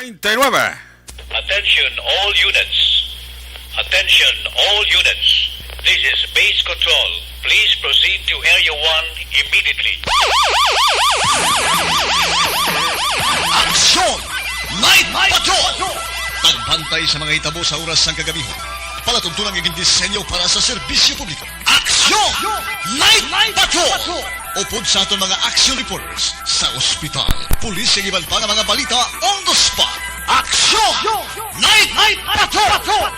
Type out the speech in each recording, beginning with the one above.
99. Attention all units. Attention all units. This is base control. Please proceed to Area 1 immediately. Aksyon! Night Patrol! Tagbantay sa mga hitabo sa oras ng kagabihan. Palatuntunan ng disenyo para sa serbisyo publiko. Aksyon! Night Patrol! Upod sa aton mga action reporters sa ospital, pulis ang iban pa ng mga balita on the spot. Aksyon! Night Patrol!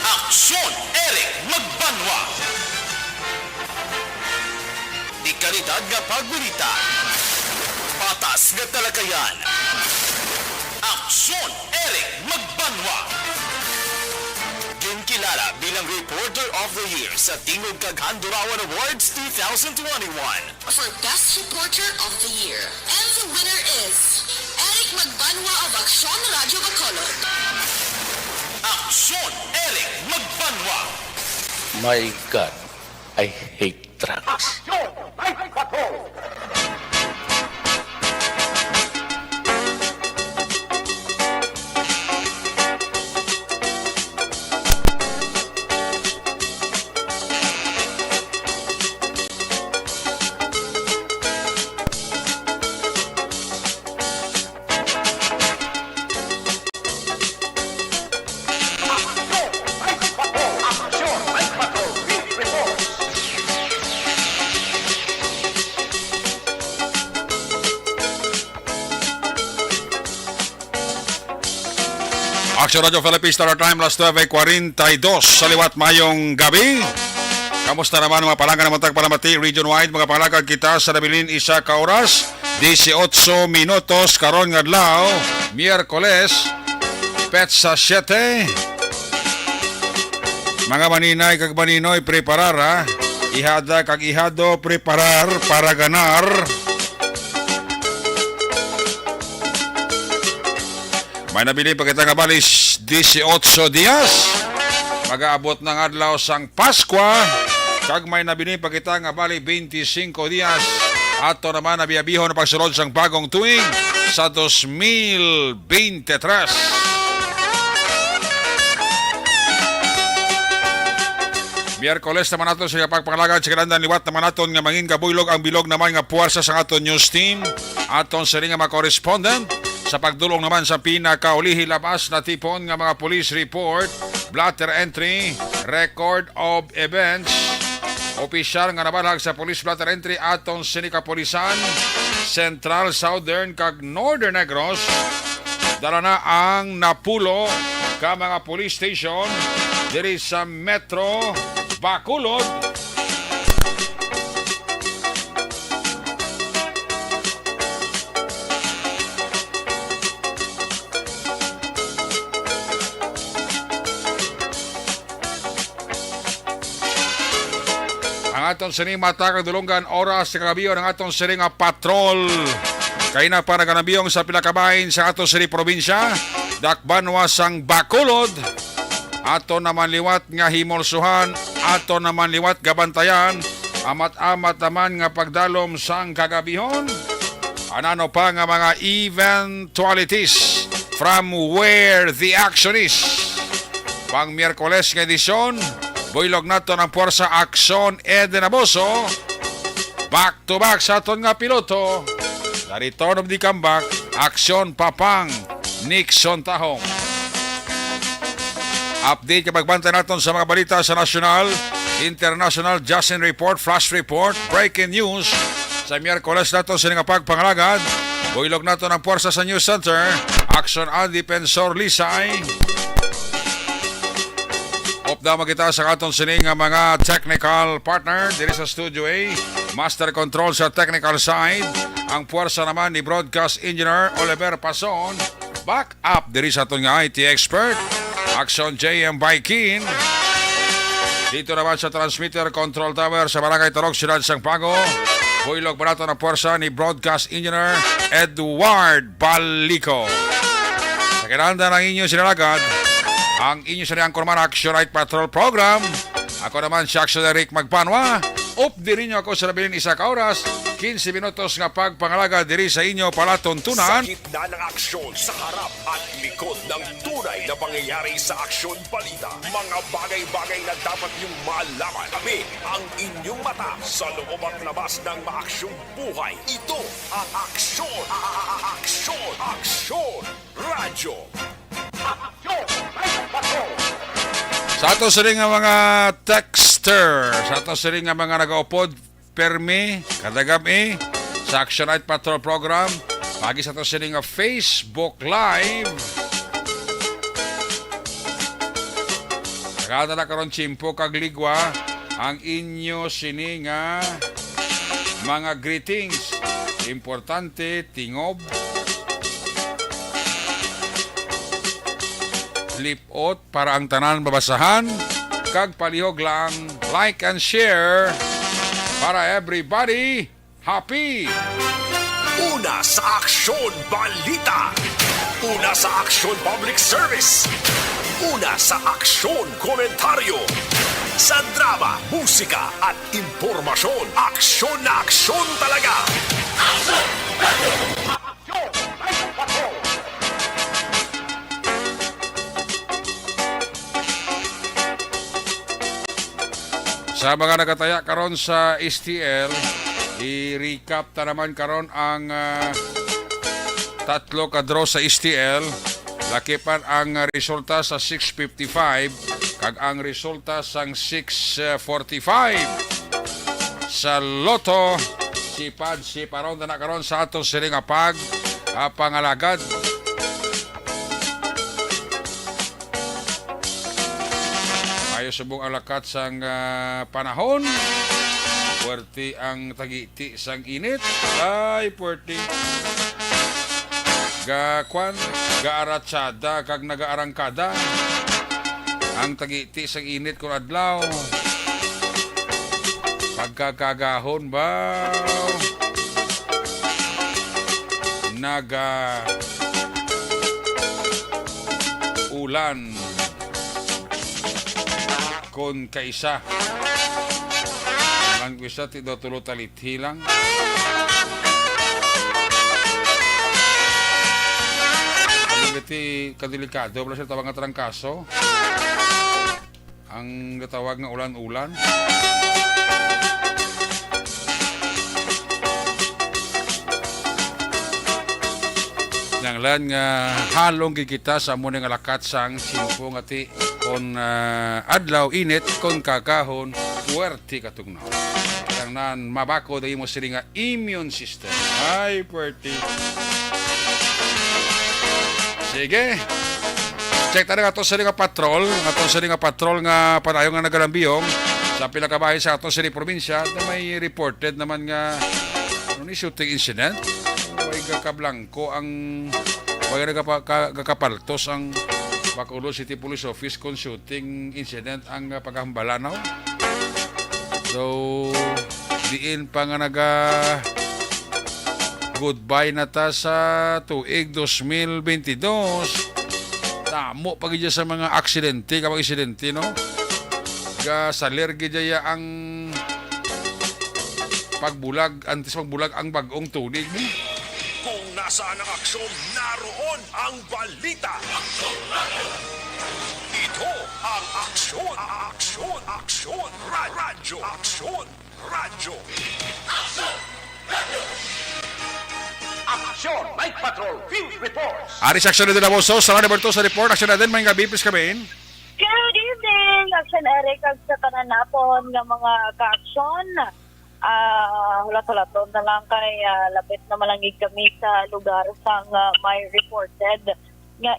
Aksyon, Eric Magbanwa. Di kalidad nga pagbalita. Patas nga talakayan. Aksyon, Eric Magbanwa. Ginkilala bilang Reporter of the Year sa Tingog kag Handurawan Awards 2021. For Best Reporter of the Year. And the winner is Eric Magbanwa of Aksyon Radio Bacolod. Aksyon, Eric Magbanwa. My God, I hate trucks. Action Radio Philippines Star Time, last 12:42 sa liwat mayong gabi. Kamusta naman mga palanggan ng Tagpalamati region-wide, mga palanggan kita sa nabilin isa ka oras, 18 minutos karon nga adlaw, Miyerkules, petsa 7. Mga maninay kag maninoy, preparar ha. Ihada kag ihado, preparar para ganar. May nabili pa kita nga balis 18 dias. Mag-aabot ng adlaw sang Paskwa. Kag may nabili pa kita nga bali 25 dias. Ato naman nabiyabihon na pagsulod sang bagong tuig sa 2023. Miyerkules naman nato sa pagpangalagan sa kanandang liwat naman naton nga mangin kabuylog ang bilog naman nga puwersa sa aton news team. Aton sa ring nga mga correspondent. Sa pagdulong naman sa pinakaulihi labas na tipon nga mga police report, blatter entry, record of events, opisyal nga nabalag sa police blatter entry atong sinikapolisan, Central, Southern kag Northern Negros, dala na ang napulo ka mga police station diri sa Metro Bacolod. Aton sining matakang dulungan oras sa kagabiyo ng aton sining patrol. Kay na para kanabiyong sa pilakabahin sa aton sining probinsya, dakbanwa sang Bacolod. Aton naman liwat nga himolsuhan, aton naman liwat gabantayan, amat-amat naman nga pagdalom sang kagabihon. Anano pa nga mga eventualities from where the action is. Pang Miyerkules nga edisyon, buylog nato ng Puwersa Aksyon Eden Abuso. Back to back sa aton nga piloto. The return of the comeback, Aksyon Papang Nixon Tahong. Update kapag bantay naton sa mga balita sa national, international, Justin Report, Flash Report, Breaking News. Sa Miyerkules nato sa nga pagpangalagad, buylog nato ng Puwersa sa News Center, Aksyon Defensor Lisay. Upda kita sa aton sining nga mga technical partner diri sa Studio A. Master Control sa technical side. Ang puwersa naman ni Broadcast Engineer Oliver Pason. Back up diri sa aton nga IT expert. Action JM Baikin. Dito naman sa transmitter control tower sa Barangay Tarok, Siyudad Sangpago. Huilog barato na puwersa ni Broadcast Engineer Edward Balico. Sa kinanda ng inyo sinalagad, ang inyo sa Korman Action Night Patrol Program. Ako naman si Action Eric Magbanwa. Updi rin nyo ako sa labilin isa ka oras, 15 minutos nga pagpangalaga diri sa inyo palatuntunan. Sa gitna ng aksyon sa harap at likod ng tunay na pangyayari sa aksyon balita. Mga bagay-bagay na dapat niyong malaman. Kami ang inyong mata sa loob at labas ng maaksyong buhay. Ito ang aksyon. Aksyon. Aksyon. Radyo. Sa ato siring nga mga texter, sa ato siring nga mga nagaupod, permi, kadagami, sa Action Night Patrol Program, pagi sa ato siring nga Facebook Live. Kada na karon chimpo kag ligwa, ang inyo sini nga mga greetings. Importante, tingob, lipot para ang tanan mabasahan, kag palihog lang like and share para everybody happy. Una sa aksyon balita. Una sa aksyon public service. Una sa aksyon komentaryo. Sa drama, musika at impormasyon. Aksyon na aksyon talaga. Sa mga nagataya karon sa STL, i-recap ta naman karon ang tatlo ka draw sa STL. Lakipan ang resulta sa 6:55 kag ang resulta sang 6:45. Sa Lotto, sipad si paron na karon sa ato siring apag pangalagad. Ayo subong ang lakat sang panahon. Puwerti ang tagiti sang init. Ay, puwerti. Gakwan, gaaratsada, kag nagaarangkada. Ang tagiti sang init kung adlaw. Pagkakagahon ba? Ulan. Kon kaisa lang bisa ti do tulo talithi lang ti kadelikado wala siya tawag nga trangkaso ang gatawag nga ulan-ulan. Nanglan nga halong gigita sa muna nga lakat sang simpo nga ti kon adlaw init kon kakahon puwerti katugnaw. Yang nan mabako da imo siri nga immune system. Ay puwerti. Sige. Check tayo nga ito siri nga patrol. Ato siri nga patrol nga padayon nga nagalambiyong sa pila ka bahay sa ato siri probinsya na may reported naman nga ni shooting incident. Way gakablangko ang way gakapaltos ang Bacolod City Police Office kung shooting incident ang paghambala now. So, diin pa nga goodbye na ta sa tuig 2022. Tamo pag sa mga aksidente, kapag aksidente, no? Saler gidya ang pagbulag, antes pagbulag ang bagong tunig. Kung nasaan ang aksyon, naroon ang balita. Ito ang aksyon. Aksyon. Aksyon. Radyo. Aksyon. Radyo. Aksyon. Night Patrol. Field Reports. Aris aksyon na din ako sa Roberto sa report. Aksyon na din, may gabi, please kami. Good evening, Action Eric, ag sa kananapon nga mga ka-aksyon. Hulat-hulaton na lang kay lapit na malangig kami sa lugar sang may reported nga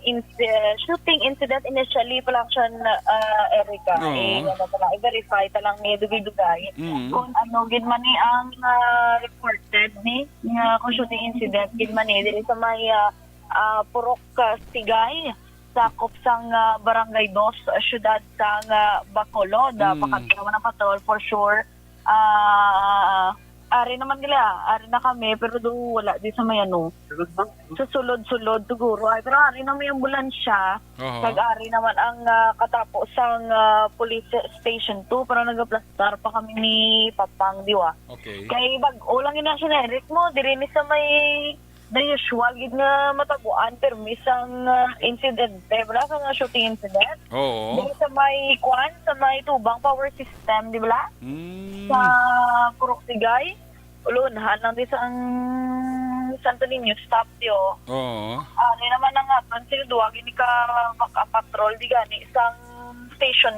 shooting incident initially pa lang siya Erica. Oo. Ano pala, i-verify talang ni dugay-dugay. Kung ano gid man ni ang reported ni nga kung shooting incident gid man ni diri sa may Purok Sigay sakop sang Barangay 2 syudad sang Bacolod. Pakatirawan ng patrol for sure. Ari naman ari na kami pero do wala di sa may ano. Sa sulod-sulod siguro. Ay, pero ari na may ambulansya. Oo. Ari naman ang katapos sang police station 2 pero nagaplastar pa kami ni Papang Diwa. Okay. Kay bag-o lang ina siya Eric mo, diri ni sa may the usual gid nga mataguan permis ang incident. Wala sa shooting incident. Oo. Diri sa may kwan, sa may tubang power system, di ba? Sa Purok Sigay, ulunhan lang di sa ang Santo Niño stop diyo. Oo. Ano naman ang aton, sila duwa, gini ka makapatrol, di gani, isang station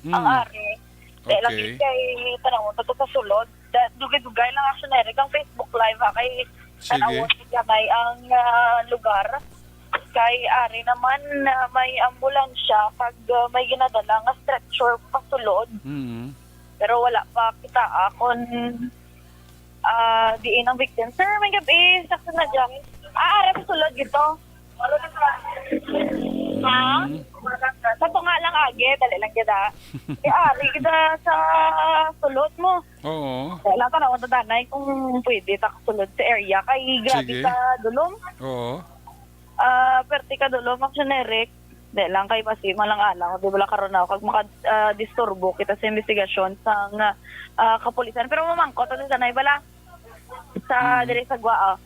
2, ang ari. Dahil lang Okay. kay tanong mo, tato sa sulod, dugay-dugay lang aksyonerik ang Facebook Live ha, kay Sige. tanawon gamay ang lugar. Kay ari naman may ambulansya pag may ginadala nga stretcher pasulod. Pero wala pa kita akon diin ang victim. Sir, may gabi, sakto na dyan. Ari pasulod gito. Ha? Sa nga lang agi, dali lang kita. Ari kita sa sulod mo. Oo. Kailan ka na danay kung pwede sulod sa area kay grabe Sige. sa dulong. Oo. Perti ka dulong aksyonerik. Di lang kay pasi malang alang. Di ba karon ako kag maka-disturbo kita sa investigasyon sa kapulisan. Pero mamangkot ito sa naibala. Sa dire sa Guao.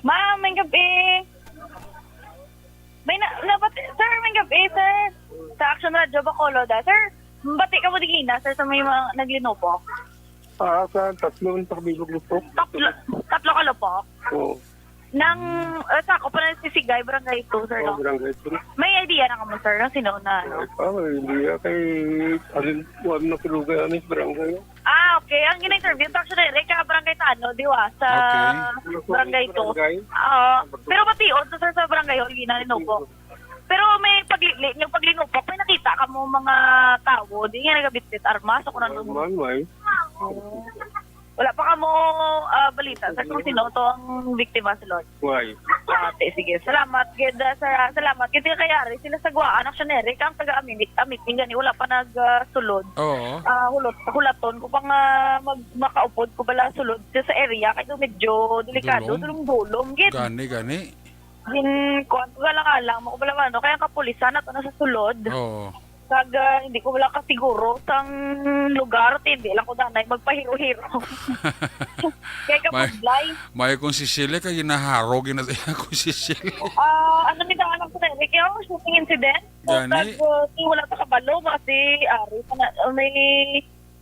Ma'am, may gabi. Sir, may gabi, sir. Sa Action Radio Bacolod, sir. Bati ka mo digina, sir, sa may mga naglinopo. Sa tatlong takbilog lupo. Tatlo ka lupok. Oo. Nang, sako pa na si Sigay, Barangay 2, sir, no? Barangay ito. May idea na ka mo, sir, ng sino na, ano? Hindi kay alin wag na pilugay anis barangay. Okay. Ang gina-interview, actually, Reka, Barangay Tano, diwa, sa Barangay 2. Pero matiod, sir, sa Barangay, Olina, Linopo. Pero may yung paglinupok, may nakita ka mo mga tao, di nga nagabitbit armas, ako nang May. wala pa ka mo balita sa kung sino to ang biktima sa Lord. May. Sige. Salamat, Gid. Salamat. Gid kayari sila sa Guaan, aksyonerik, ang taga-amit gani, wala pa nagsulod. Oo. Hulaton ko pang makaupod ko bala sulod sa area, kaya medyo delikado, dulong-dulong, Gid. Gani. Kuwan ko lang mo ko bala ano, kaya ang kapulisan na to na sa sulod. Oo. Kag hindi ko wala kasiguro sang lugar, hindi lang ko danay magpahiro-hiro. Kaya kapudlay. May kung si Sile kay ginaharog na kung si Sile. Ano ni anak ko na kaya shooting incident. Gani. Kag wala pa kabalo kasi ari pa na may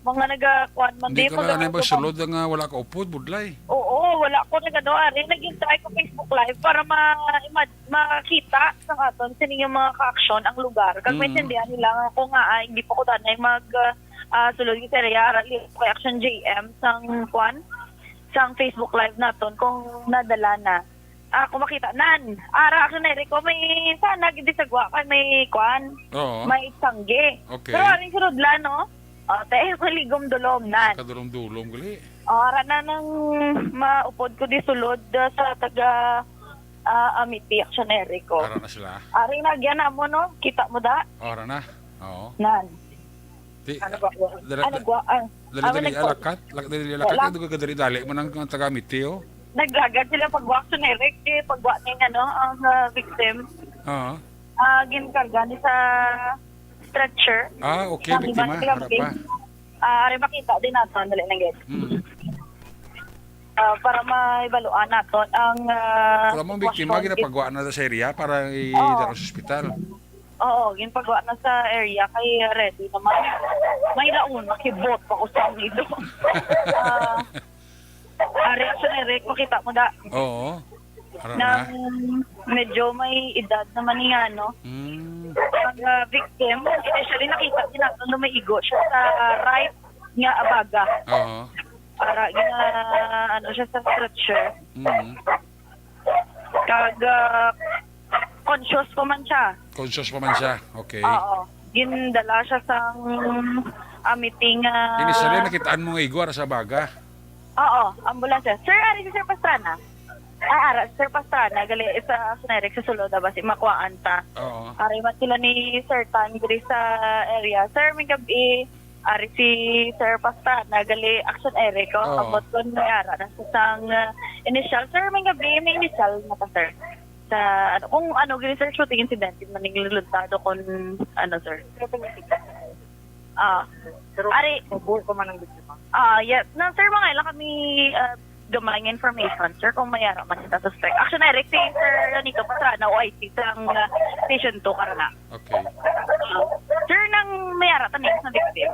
mga nagakuan man Hindi ka na ba sulod nga wala ka upod, budlay? Oo, wala ko nagano ari nag-try ko Facebook Live para makita sa aton sino yung mga ka-action ang lugar. Kag maintindihan nila ako nga hindi pa ko tanay sulod sa area kay Action JM sang Facebook Live naton kung nadala na. Kung makita nan. Action na ko may sana gid sa gwa kay may kuan. Oo. May tangge. Okay. Pero aring sunod no? Tayo maligom dulom nan. Kadulom-dulom gali. Ara na nang maupod ko di sulod sa taga Amiti Actionary ko. Ara na sila. Aring nagyan na mo no? Kita mo da? Ara na. Oo. Nan. Di, Ano ba? dali alakat. Dali alakat. Dugo ka dali mo ng tagamit, Tio. Naglagad sila pagwa Actionary. Pagwa niya ang victim. Oo. Ginkarga ni sa stretcher. Okay. Biktima. Harap pa. Ari makita din natin. Dali lang guys. Para maibaluan natin ang Kala mo biktima ginapagawa na sa area para idaro sa ospital. Oo, ginapagawa na sa area kay ready naman. May laon makibot pa ko sa nido. Reaction Eric, makita mo da. Oo. Ara na. Nang medyo may edad naman niya, no? Ang victim, initially nakita din natin na may igo siya sa right nga abaga. Oo. Para siya sa stretcher. Mm. Kag conscious pa man siya. Conscious pa man siya. Okay. Oo. Gindala siya sa meeting. Kini sa rin nakitaan mo nga igwar sa baga. Oo, ambulansya. Sir, ari si Sir Pastrana. Ara, Sir Pastrana, gali sa Suneric sa sulod ba si makuhaan ta. Oo. Ari man sila ni Sir Tan diri sa area. Sir, may gabi ari si Sir Pastrana, gali action area ko. Oo. Abot ko na ara na sa sang initial. Sir, may gabi may initial na ta, sir. Sa ano kung ano gali sir shooting incident maning luluntado kon ano sir. Ari, Mabuhay pa man ang biktima. yes. Na, sir, mga ilang kami gamay nga information, sir, kung mayara man kita suspect. Action direct si Sir Nito Pastrana, OIC, sa Station 2, Karana. Okay. Sir, nang mayara tanig sa victim.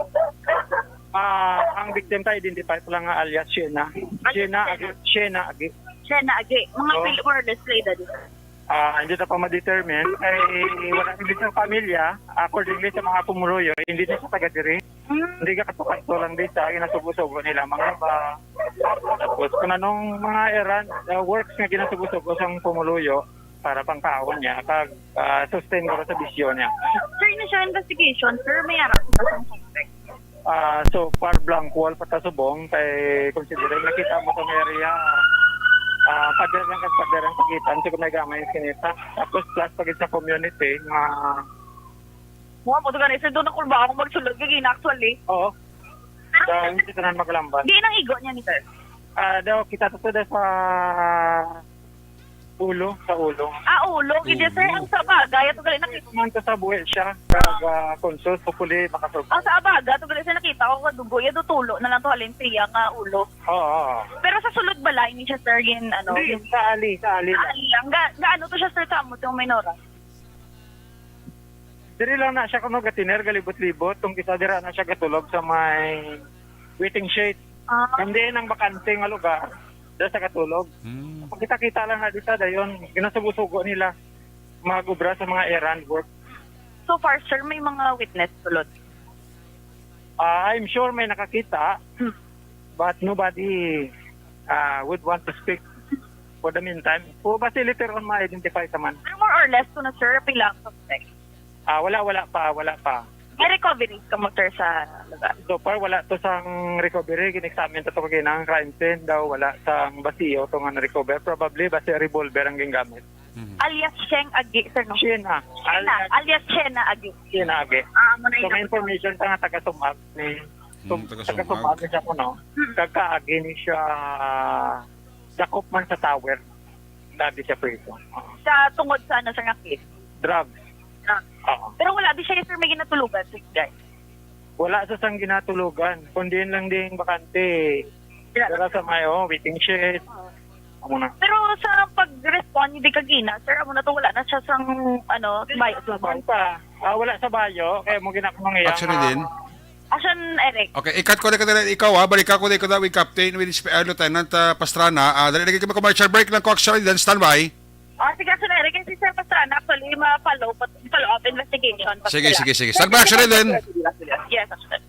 Ang victim tayo identify ko lang nga alias Shena. Shena Agi. Siya na, agi. Mga Oh. more or less later dito. Hindi na pa ma-determine. Ay wala hindi sa pamilya. Accordingly sa mga pumuloyo, hindi na sa taga-diri. Hindi ka katukanto lang din sa ginasubo-subo nila. Mga ba, tapos kung anong mga errand, works nga ginasubo-subo sa pumuluyo para pang kaon niya, kag sustain ko sa bisyo niya. Sir, initial investigation, sir, mayara kita sa suspect. So far blank wall patasubong kay considering nakita mo sa area paderang pagitan siguro may gamay kinita tapos plus pag sa community nga Mga po, ganun, sir, doon ako ba ako magsulod, gagina actually. oo hindi tanan maglamban Di nang igo niya ni sir. daw kita to sa ulo Ulo, gidya sir, ang sa bagay, ito gali nakita. man to sa buhay siya kag consult hopefully makasog Ang sa abaga, ito gali sir nakita ko kadugo, ya tutulo na lang to halin siya nga ulo. oo Pero sa sulod bala, hindi siya sir yung ano, hindi yung sa ali lang. lang. Gaano to siya sir sa mo, yung minora? Diri lang na siya kuno gatiner galibot-libot tong kisa dira na siya gatulog sa may waiting shade. Hindi nang bakante nga lugar. Dira sa katulog. Pag kita-kita lang na dito dayon, ginasubo-sugo nila mag-ubra sa mga errand work. So far sir, may mga witness sulod. I'm sure may nakakita, but nobody would want to speak for the meantime. So, basta later on ma-identify naman. Pero more or less, to na sir, pilang suspect. Wala pa. May recovery ka mo sir sa lugar. So far, wala to sang recovery. Ginexamine to kaginang crime scene daw. Wala sang basiyo to nga na-recover. Probably basi revolver ang gingamit. Alias Sheng Agi, sir, no? Shena. Alias Shena Agi. Shena agi. Muna So may information sa nga taga-sumag ni taga-sumag siya ko, no? Kagkaagi ni siya dakop man sa tower. Dati siya preso. Sa tungod sa ano, sir, nga case. Drugs. Oo. Pero wala di siya, sir, may ginatulugan, sir, guys. Wala sa sang ginatulugan. Kundi lang ding bakante. Wala sa may waiting shed. Amo na. Pero sa pag-respond, hindi ka gina, sir, amo na to, wala na siya sang, ano, bayo. Wala pa. Wala sa bayo. Kaya mo ginakamang iya. Actually din. Action, Eric. Okay, ikat ko na ka ikaw ha. Balik ako na ikaw with Captain, with Lieutenant Pastrana. Dali lagi kami commercial break lang ko actually. Then standby. Sige, Action, Eric. Kasi, sir, Pastrana, actually, ma-follow up investigation. Sige. Standby actually din. Yes, Action.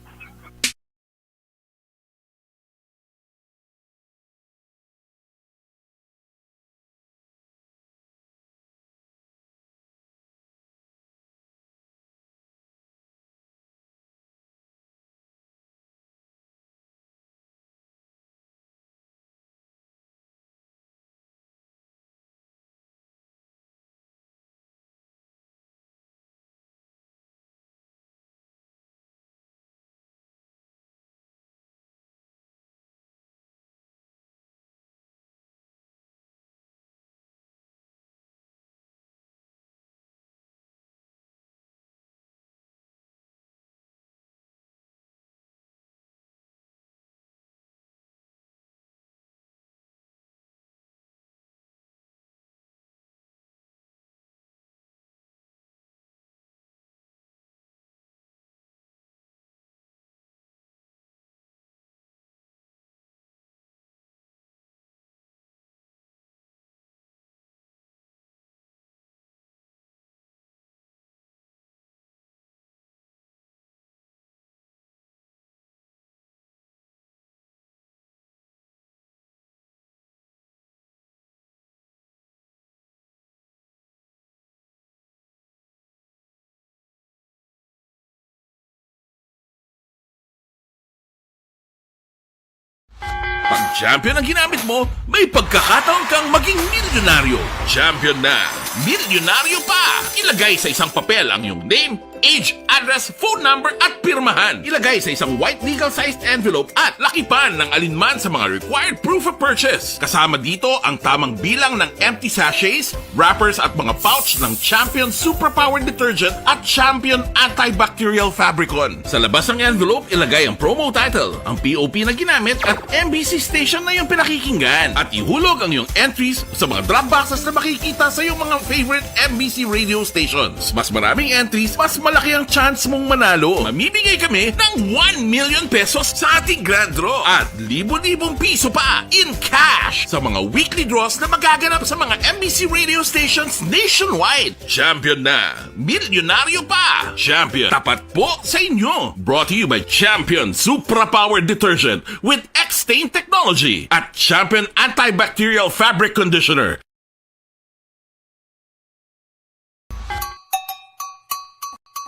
champion ang ginamit mo, may pagkakataon kang maging milyonaryo. Champion na, milyonaryo pa! Ilagay sa isang papel ang iyong name, age, address, phone number at pirmahan. Ilagay sa isang white legal-sized envelope at lakipan ng alinman sa mga required proof of purchase. Kasama dito ang tamang bilang ng empty sachets, wrappers at mga pouch ng Champion Superpower Detergent at Champion Antibacterial Fabricon. Sa labas ng envelope, ilagay ang promo title, ang POP na ginamit at MBC station na yung pinakikinggan. At ihulog ang iyong entries sa mga drop boxes na makikita sa iyong mga favorite MBC radio stations. Mas maraming entries, mas malaki ang chance mong manalo. Mamimigay kami ng 1 million pesos sa ating grand draw at libo-libong piso pa in cash sa mga weekly draws na magaganap sa mga MBC radio stations nationwide. Champion na, milyonaryo pa. Champion, tapat po sa inyo. Brought to you by Champion Superpower Detergent with X-Stain Technology at Champion Antibacterial Fabric Conditioner.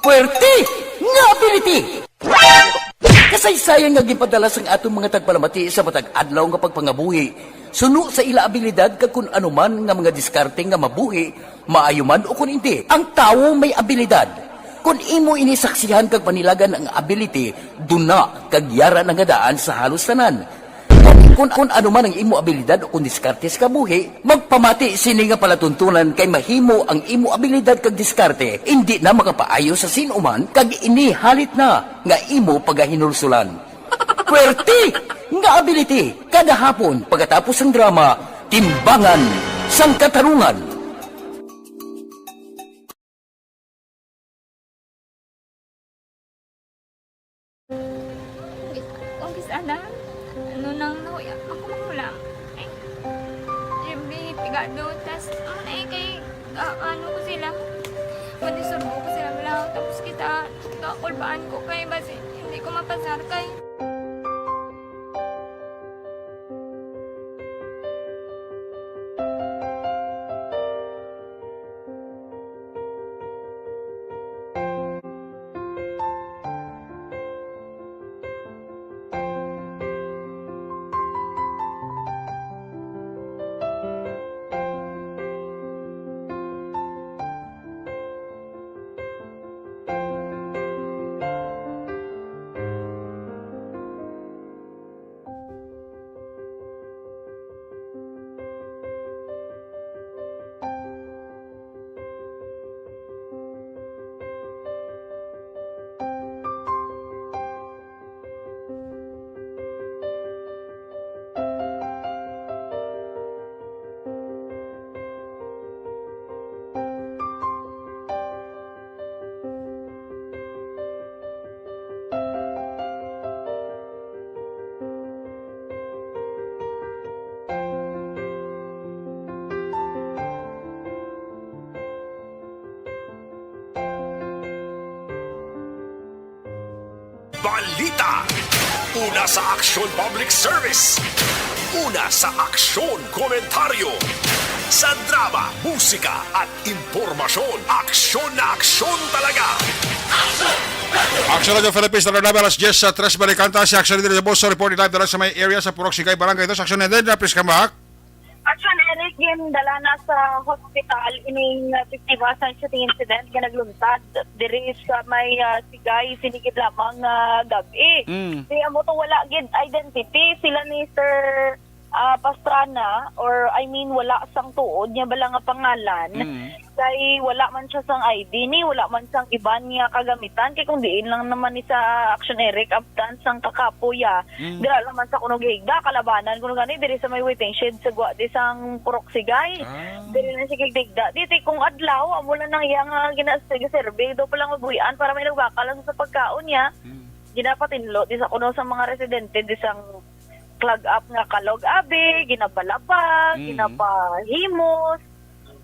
Puwerte nga ability! Kasaysayan nga gipadala sang atong mga tagpalamati sa matag adlaw nga pagpangabuhi. Suno sa ila abilidad kag kun anuman nga mga diskarte nga mabuhi, maayo man o kun hindi. Ang tawo may abilidad. Kung imo inisaksihan kag panilagan ang ability, duna kag yara nga daan sa halos tanan. Kung ano man ang imo abilidad o kung diskarte sa kabuhi, magpamati sini nga palatuntunan kay mahimo ang imo abilidad kag diskarte, hindi na makapaayo sa sinuman kag inihalit na nga imo pagahinulsulan. Puwerte nga ability, kada hapon pagkatapos ng drama, Timbangan sang Katarungan. Sana, ano nang nahuya ako mahulam. Ay, Jimmy, pigado, tas, kay, ano ko sila, madisurbo ko sila lang, tapos kita, kakulbaan ko kay, basi, hindi ko mapasar kay. Balita. Una sa Aksyon Public Service. Una sa Aksyon Komentaryo. Sa drama, musika at impormasyon. Aksyon na aksyon talaga. Action Radio Philippines na namin alas 10 sa 3 Balikanta. Si Action Radio Boso reporting live dala sa may area sa Purok Sigay, Barangay 2. Action and then, please come back. Action, Eric, yung dala na sa hospital ining 50 shooting incident nga nagluntad diri sa may Sigay, sinigid lamang gabi. Kaya mo to wala gid identity sila ni Sir Pastrana, or I mean wala sang tuod niya bala nga pangalan. Kay wala man siya sang ID ni, wala man sang iban niya kagamitan, kay kung diin lang naman ni sa Action Eric abdan sang kakapuya. Dira lang man sa kuno gigda kalabanan kuno gani diri sa may waiting shed sa gwa di sang Purok Sigay. Diri na siya gigda. Dito kung adlaw amo lang nang iya nga ginasurvey do pa lang mabuyan para may nagbakal lang sa pagkaon niya. Ginapatinlo di sa kuno sa mga residente di sang clog up nga kalog abi, ginabalabag, ginapahimos.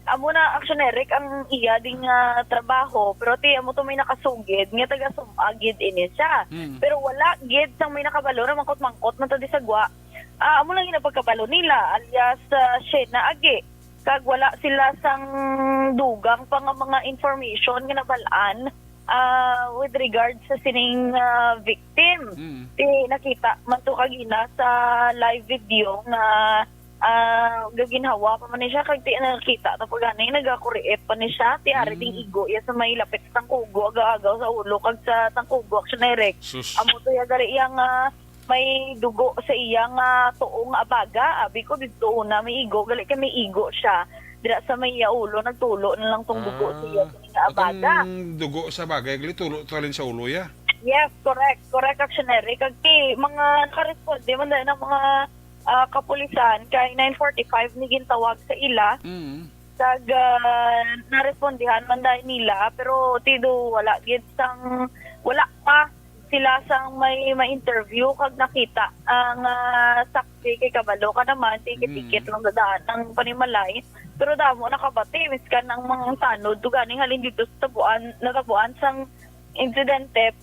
Amo na Action Eric ang iya ding trabaho, pero ti amo to may nakasugid nga taga sumagid ini siya. Pero wala gid sang may nakabalo ra mangkot-mangkot man to di sagwa. Amo lang ginapagkabalo nila alias shed na agi. Kag wala sila sang dugang pa nga mga information nga nabalaan with regards sa sining victim. Nakita man to kagina sa live video na gaginhawa pa man ni siya kag ti nakita na pagani nagakuriit pa ni siya ti ari ding igo ya sa may lapit sa tangkugo agaw sa ulo kag sa tangkugo action direct. Amo to ya gali iyang may dugo sa iyang tuong abaga. Abi ko dito na may igo gali kay may igo siya. Dira sa may ulo nagtulo na lang tong dugo sa iya sa abaga. Atong dugo sa bagay gali tulo talin sa ulo ya. Yes, correct actionary kag ti mga nakaresponde man dahil ng mga kapulisan kay 9:45 ni gintawag sa ila. Kag narespondihan man dahil nila pero tido wala pa sila sang may ma-interview kag nakita ang saksi kay kabalo ka naman tikit-tikit lang dadaan ng panimalay pero damo nakabati miskan ang mga tanod duganing halin dito sa natabuan sang insidente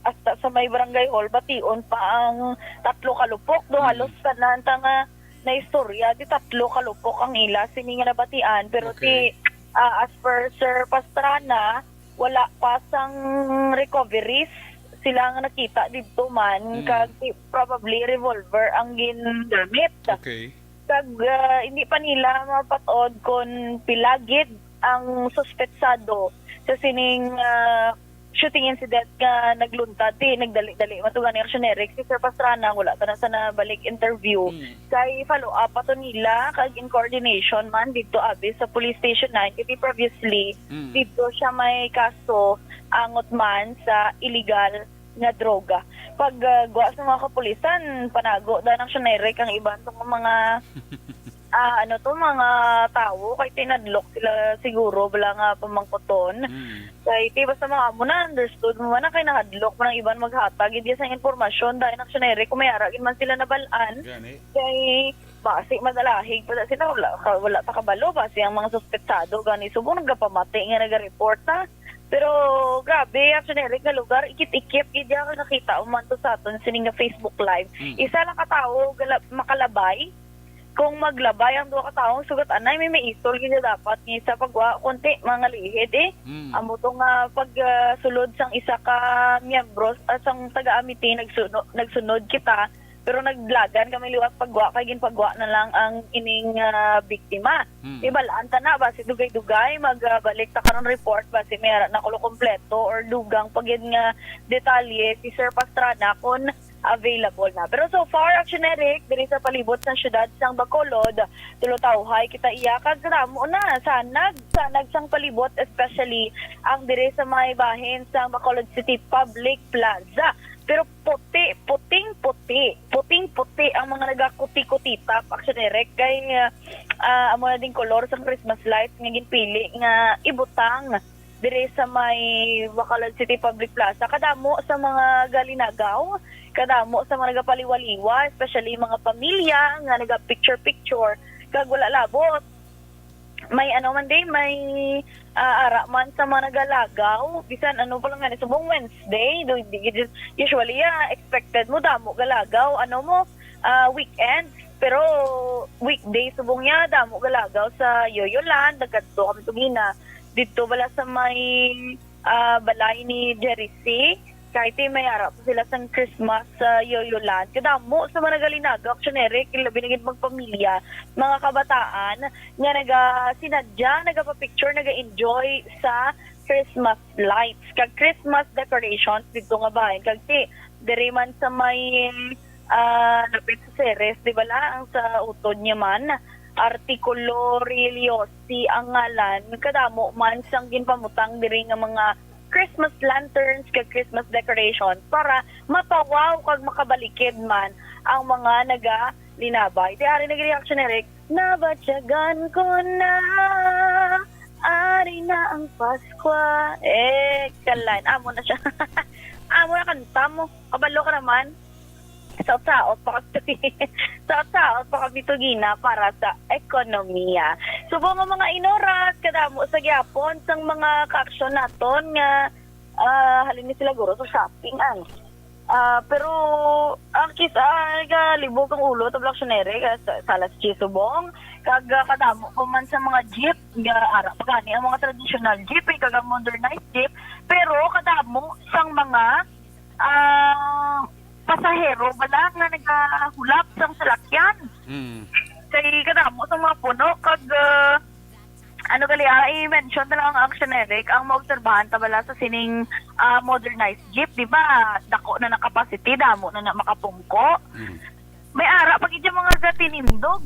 hasta sa may barangay hall bation pa ang 3 kalupok do halos tanan nga na istorya di 3 kalupok ang ila sini nga nabatian pero as per Sir Pastrana wala pa sang recoveries sila nga nakita dito man kag probably revolver ang ginamit. Kag hindi pa nila mapatod kon pilagid ang suspetsado sa sining shooting incident nga nagluntad nagdali-dali matugan ni Arseneric si Sir Pastrana wala ta na sa nabalik interview kay follow up ato nila kag in coordination man dito abi sa Police Station 9 kiti previously dito siya may kaso angot man sa illegal nga droga pag guwa sa mga kapulisan panago da ng Arseneric ang iban tong mga mga tao kay tinadlok sila siguro bala nga pamangkoton kay ti basta mga amo na understood mo na kay nahadlok man ang iban maghatag idi sa impormasyon dahil ng Arseneric kumayara gid man sila nabalaan kay basi madalahig pa sila wala pa kabalo basi ang mga suspetsado gani subong nagapamati nga naga-report ta pero grabe Arseneric nga lugar ikit-ikip gid ka nakita man to sa aton sining nga Facebook live isa lang ka tawo makalabay kung maglabay ang duha ka tawo sugat anay may istol gid dapat ni sa pagwa konti mga lihid amo to nga pagsulod sang isa ka miyembro sang taga-amity nagsunod kita pero naglagan kami liwat pagwa kay ginpagwa na lang ang ining biktima ibalaan ta na basi dugay-dugay magbalik ta karon report basi mayara na kulo kompleto or dugang pagid nga detalye si Sir Pastrana kon available na. Pero so far, Actioneric, diri sa palibot ng syudad sang Bacolod, tulutawhay kita iya kag ramo na sanag sang palibot especially ang diri sa may bahin sang Bacolod City Public Plaza. Pero puting-puti ang mga nagakuti-kutita Actioneric kay amo na ding kolor sang Christmas lights nga ginpili nga ibutang diri sa may Bacolod City Public Plaza kadamo sa mga galinagaw kadamo sa mga nagapaliwaliwa especially mga pamilya nga naga-picture kag wala labot may may ara man sa mga nagalagaw bisan pa lang nga subong Wednesday usually expected mo damo galagaw weekend pero weekday subong niya damo galagaw sa Yoyoland nagkadto kami tugina dito bala sa may balay ni Jerry C. Kahit may harap sila sa Christmas sa Yoyoland. Kadamo sa mga nagalinaga, Actioneric, labi na magpamilya, mga kabataan, nga sinadya, nagpa-picture, naga-enjoy sa Christmas lights. Kag Christmas decorations dito nga bahay. Kag diri man sa may lapit sa Ceres, di ba ang sa utod niya man, Artikulo Religiosi ang ngalan kadamo man sang ginpamutang diri nga mga Christmas lanterns kag Christmas decorations para mapawaw kag makabalikid man ang mga naga-linabay. Di ari nag-reaction Eric, nabatyagan ko na ari na ang Pasko. Kalan amo na siya. Amo na kanta mo. Kabalo ka naman. Saot-saot pa kami tugina para sa ekonomiya. Subo nga mga inoras, kadamo sa gyapon sang mga ka-aksyon naton nga halin ni sila guro sa shopping Pero ang kisa libog ang ulo to blaksonere sa alas subong kag kadamo ko man sa mga jeep nga ara pagani ang mga traditional jeep kag modernized jeep pero kadamo sang mga pasahero bala nga nagahulap sang salakyan. Kay kadamo sa mga puno kag i-mention na lang ang action Eric, ang maobserbahan tabala sa sining modernized jeep, di ba? Dako na na capacity, damo na makapungko. May ara pag yung mga gatinindog.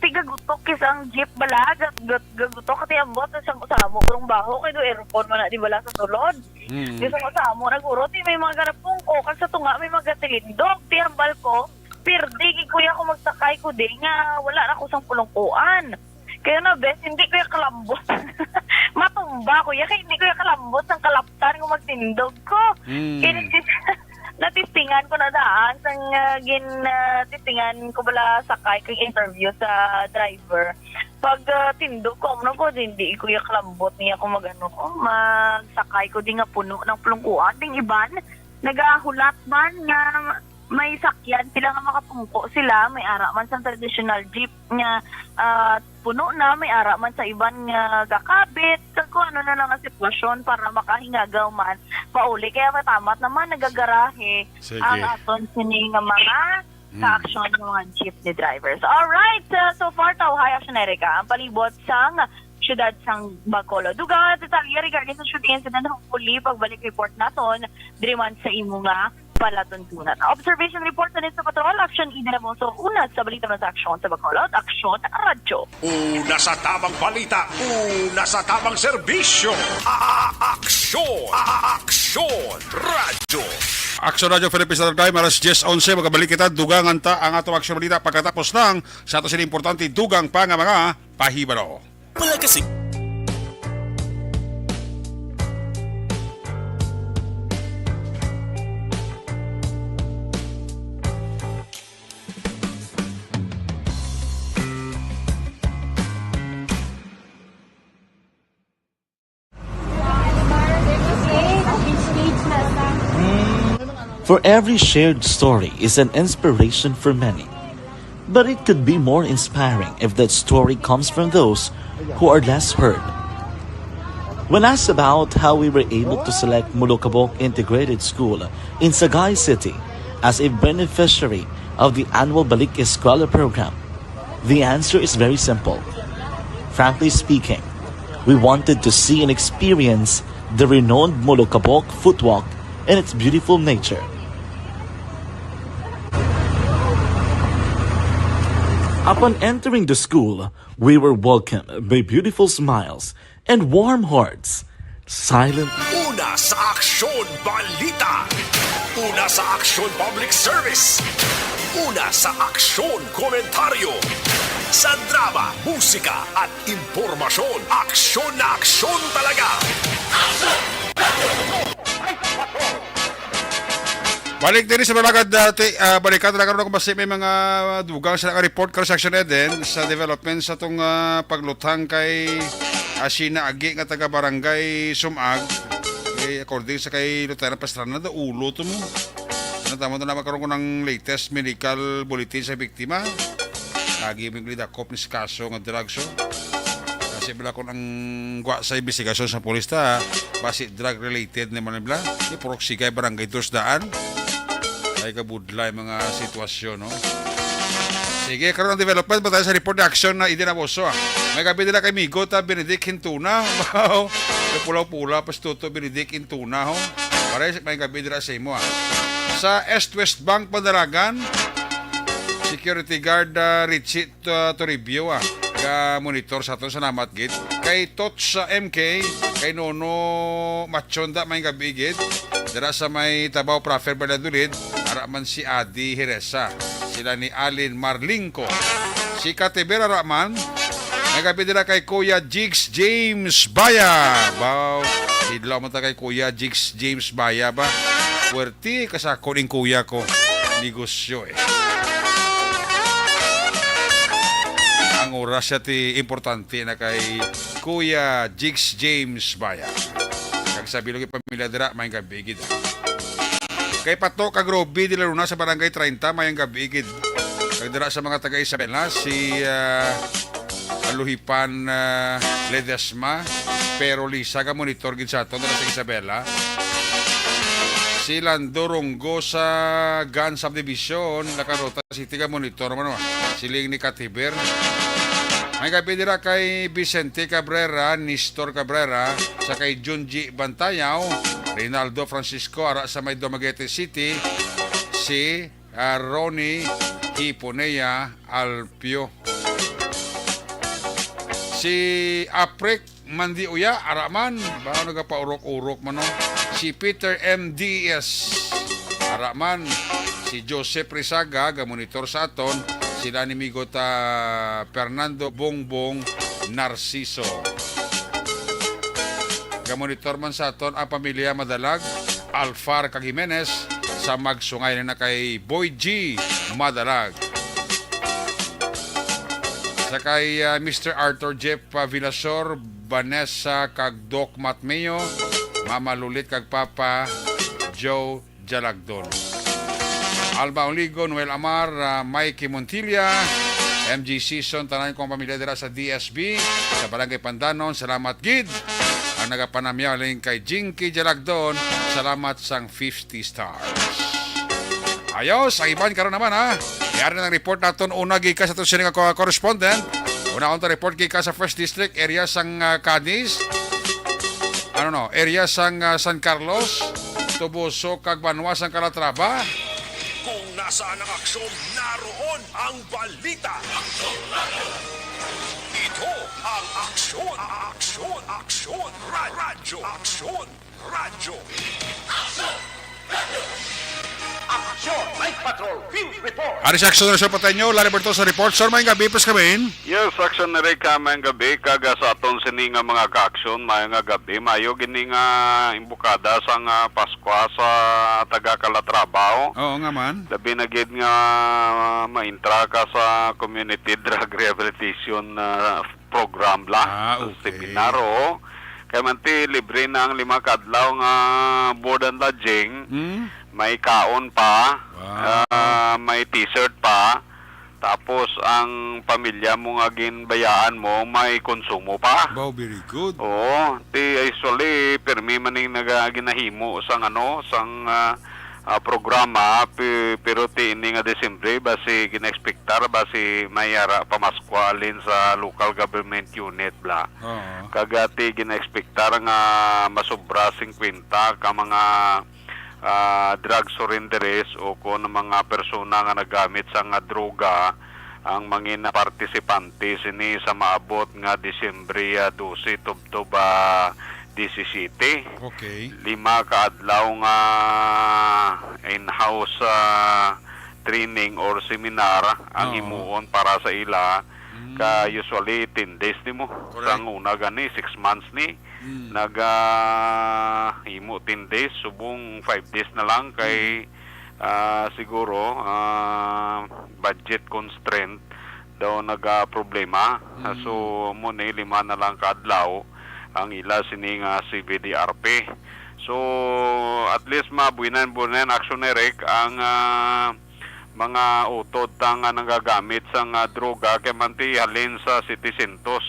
Tigagutok kis ang jeep bala, gagutok kasi ang bot sa usamo kurong baho kay do aircon mo na di bala sa sulod. Di sa usamo nagurot may mga ganapungko kag sa tunga may mga gatinindog, tihambal ko. Pirdi kuya ko magsakay ko di nga wala na ko sang pulungkuan. Kaya na, bes, hindi ko yung kalambot. Matumba ko. Kaya hindi ko yung kalambot ng kalaptan kung magtindog ko. Kaya natistingan ko na daan. Sang tistingan ko bala sakay kong interview sa driver. Pag tindog ko, hindi ko yung kalambot niya kung magsakay ko di nga puno ng plungkuan. Ding iban, nagahulat man nga may sakyan sila nga makapungko sila, may ara man sa traditional jeep nga puno na, may ara man sa iban nga gakabit, kung ano na lang ang sitwasyon para makahingagaw man pauli. Kaya matamat naman nagagarahe ang aton sini nga mga ka-action ng mga jeepney drivers. Alright, so far tawhay Action Erica, ang palibot sang syudad sang Bacolod. Dugang detalye regarding sa shooting incident, hopefully pagbalik report naton diri man sa imo nga palatuntunan. Observation report sa sa Patrol, Action Ida Ramoso, una sa balita ng aksyon sa Bacolod, Aksyon Radyo. Una sa tamang balita, una sa tamang serbisyo. Aksyon! Aksyon! Radyo! Aksyon Radio Philippines Standard Time, alas 10:11, magabalik kita, dugangan ta ang atong aksyon balita pagkatapos ng sa ato sila importante dugang pa nga mga pahibalo. Palagasi. For every shared story is an inspiration for many. But it could be more inspiring if that story comes from those who are less heard. When asked about how we were able to select Mulukabok Integrated School in Sagay City as a beneficiary of the annual Balik Eskwela program, the answer is very simple. Frankly speaking, we wanted to see and experience the renowned Mulukabok footwalk and its beautiful nature. Upon entering the school, we were welcomed by beautiful smiles and warm hearts. Silent. Una sa Aksyon Balita. Una sa Aksyon Public Service. Una sa Aksyon Komentaryo. Sa drama, musika at impormasyon. Aksyon na aksyon talaga. Balik din sa balagad dati, balikan talaga rin ako basta may mga dugang sa naka-report ka sa Action Eden sa development sa itong paglutang kay Asina Agi nga taga Barangay Sumag. According sa kay Lieutenant Pastrana, ulo to mo. Tama na magkaroon ko ng latest medical bulletin sa biktima. Lagi may lidakop ni kaso nga drugs. Kasi bila ko ng gwa sa investigasyon sa polis ta, basi drug related naman nila. Ni proxy kay Barangay Dosdaan. Ay kabudlay mga sitwasyon, no? Sige, karoon ng development ba tayo sa report action na idinaboso, May gabi nila kay Migo ta Benedict Hintuna. Wow! May pulaw-pula, pastuto Benedict Hintuna, ho? Pare, may gabi nila sa imo, Sa East-West Bank Pandaragan, security guard Richie Toribio, monitor sa ito sa Namat Gate. Kay Tots sa MK, kay Nono Machonda, may gabi gate. Dara sa may Tabaw Prafer Baladulid, araman si Adi Hiresa. Sila ni Alin Marlinko. Si Katibera Raman, may gabi nila kay Kuya Jigs James Baya. Wow, hidlaw mo ta kay Kuya Jigs James Baya ba? Puwerti kasako ng kuya ko. Negosyo Ang oras siya importante na kay Kuya Jigs James Baya. Sabi lang yung pamilya dira, may kabigid. Kay Pato Kagrobi de la Luna sa Barangay 30 mayang gabi gid. Kagdira sa mga taga Isabela si Aluhipan Ledesma pero Lisa ka monitor gid sa aton sa Isabela. Si Lando Rongo sa Gun Subdivision nakarota City ka monitor man siling ni Katiber. May gabi dira kay Vicente Cabrera, Nistor Cabrera, sa kay Junji Bantayaw, Rinaldo Francisco ara sa may Dumaguete City, si Ronnie Hiponea Alpio. Si Aprek Mandiuya Araman, ba nagapaurok-urok man no? Si Peter MDS Araman, si Joseph Rizaga gamonitor sa aton, sila ni Migota Fernando Bongbong Narciso. Gamonitor man sa aton ang pamilya Madalag, Alfar Jimenez sa magsungay na kay Boy G Madalag. Sa kay Mr. Arthur Jeff Villasor, Vanessa kag Doc Matmeo, Mama Lulit kag Papa Joe Jalagdon. Alba Oligo, Noel Amar, Mikey Montilla, MG Season, tanan kong pamilya dira sa DSB, sa Barangay Pandanon, salamat gid. Ang nagapanamyaling kay Jinky Jalagdon, salamat sang 50 stars. Ayos, ang iban karon naman ha. Yari ng report naton una gikas sa ito siya nga correspondent. Una akong report gikas sa 1st District, area sang Cadiz. Area sang San Carlos, Tubuso, kag Banwa sang Calatrava. Kung nasaan ang aksyon, naroon ang balita. Ito ang aksyon, aksyon, aksyon, radyo, aksyon, radyo. Aksyon, Night Patrol, Field Report. Aris Action na siya patay nyo, Laliberto sa report. Sir, may gabi, plus kami. Yes, action na rin ka may gabi. Kaga sa aton sini nga mga ka-aksyon, may nga gabi. Mayo gini nga imbukada sa nga Paskwa sa taga Calatrava. Oo nga man. Labi na gid nga maintra ka sa Community Drug Rehabilitation Program lang. Okay. Seminaro. Kaya man ti libre na ang 5 kadlaw nga board and lodging. May kaon pa, may t-shirt pa, tapos ang pamilya mo nga ginbayaan mo, may konsumo pa. Wow, very good. Oo, usually, permi maning ginahimo sang programa, pero ti ini nga Desembre, basi gina-expectar, basi mayara pamaskwa alin sa local government unit bla. Kagati gina-expectar nga masobra 50 ka mga drug surrenderes o kung mga persona nga nagamit sa nga droga ang mga partisipante sini sa maabot nga Disyembre 12 tubtob 17. Okay. 5 ka adlaw nga in-house training or seminar ang imuon para sa ila ka usually 10 days nimo. Sang una gani 6 months ni imo 10 days subong 5 days na lang kay siguro budget constraint daw naga problema. So mo ni 5 na lang kadlaw ang ila sining CBDRP. So at least mabuinan-buinan action erek ang mga utod tang nagagamit sa droga kay manti halin sa citizentos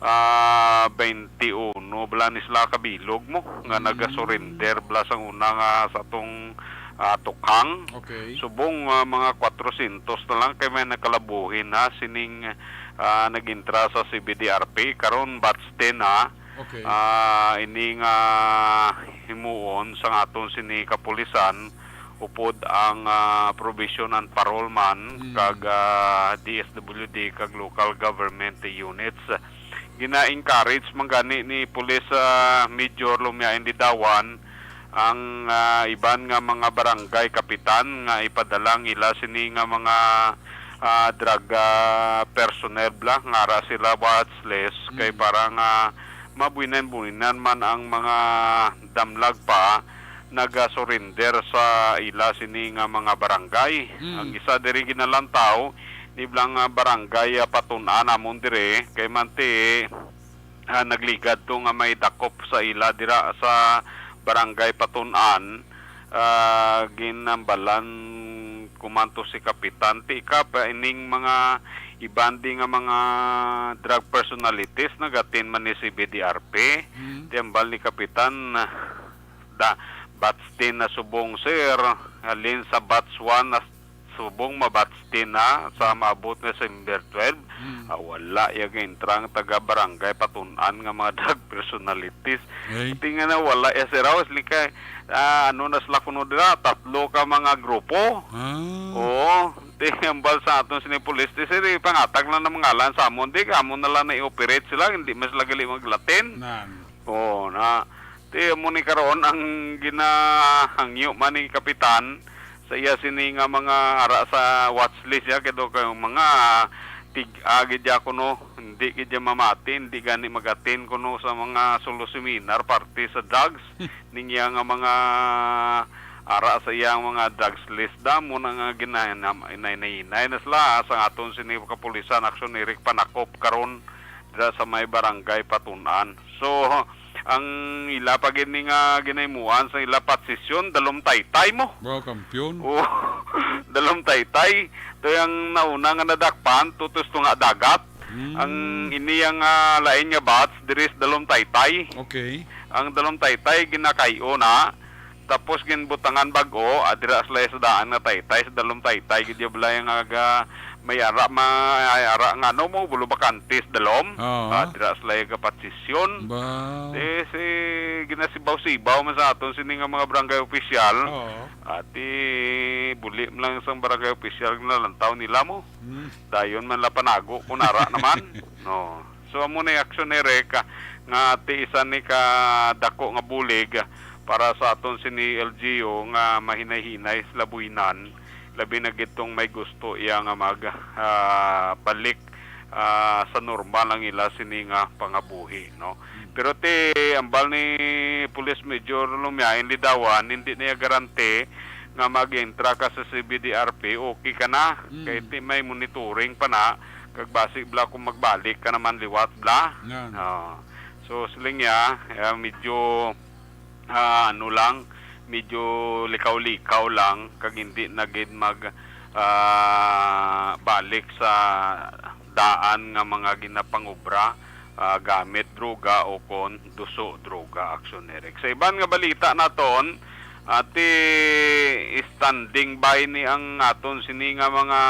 21 bla nisla kabilog mo nga naga-surrender bla sang una nga sa tong tukang. Okay. Subong mga 400 na lang kay may nakalabuhin na sining nagintra sa CBDRP karon batch 10 na. Okay. Ini nga himuon sa aton sini kapulisan upod ang provision and parolman kag DSWD kag local government units. Gina-encourage manggani ni Pulis Major Lumiain Didawan ang iban nga mga barangay kapitan nga ipadalang ila sini nga mga drug personnel bla nga ara sila watchless kay para nga mabuinan-buinan man ang mga damlag pa naga-surrender sa ila sini nga mga barangay. Ang isa diri ginalantaw ni blang barangay Patunan amon dire kay manti nagligad to nga may dakop sa ila dira sa barangay Patunan ginambalan kumanto si kapitan ti ka pa ining mga ibandi nga mga drug personalities nagatin man ni si BDRP ti ambal ni kapitan da batch 10 na subong sir alin sa batch 1 na subong mabatch 10 na sa maabot nga December 12 wala yung intrang taga barangay patunan nga mga drug personalities tingnan na wala sir Raos likay ano na sila kuno dira 3 ka mga grupo oo ambal sa aton sini police sir pangatag lang ng mga ngalan sa amon di amon na lang na i-operate sila hindi mas lagali maglatin oo na mo ni karon ang ginahangyo man ni kapitan sa iya sini nga mga ara sa watchlist ya kedo kay mga tig-agi dia kuno hindi gid mamati hindi gani magatin kuno sa mga solo seminar parte sa drugs niya nga mga ara sa iyang mga drugs list da mo na nga ginay na sila sa aton sini kapulisan aksyon ni Rick Panakop karon dira sa may barangay patunan so ang ila pa gini nga ginaymuan sa ila patsisyon dalom taytay mo bro kampiyon dalom taytay to yung nauna nga nadakpan tutos to nga dagat ang iniyang lain nga bats diris dalom taytay okay ang dalom taytay ginakayo na tapos ginbutangan bago adira sila sa daan nga taytay sa dalom taytay gid blay nga aga may ara nga no mo bulo bakantis dalom adira sila ga patsisyon si ginasibaw-sibaw man sa aton sini nga mga barangay opisyal ati buli lang sang barangay opisyal na lantaw nila mo dayon man la panago kunara naman no so amo na aksyon ni Reka nga ati isa ni ka dako nga bulig para sa aton sini LGU nga mahinay-hinay sa labuinan labi na gitong may gusto iya nga mag balik sa normal ang ila sini nga pangabuhi no pero ti ambal ni Police Major Lumiain Lidawan hindi niya garante nga mag-entra ka sa CBDRP okay ka na kay ti may monitoring pa na kag basig bla kung magbalik ka naman liwat bla so siling ya medyo ano lang medyo likaw-likaw lang kag hindi nagid mag balik sa daan nga mga ginapangubra gamit droga o kon duso droga aksyonerik. Sa iban nga balita naton ati standing by ni ang aton sini nga mga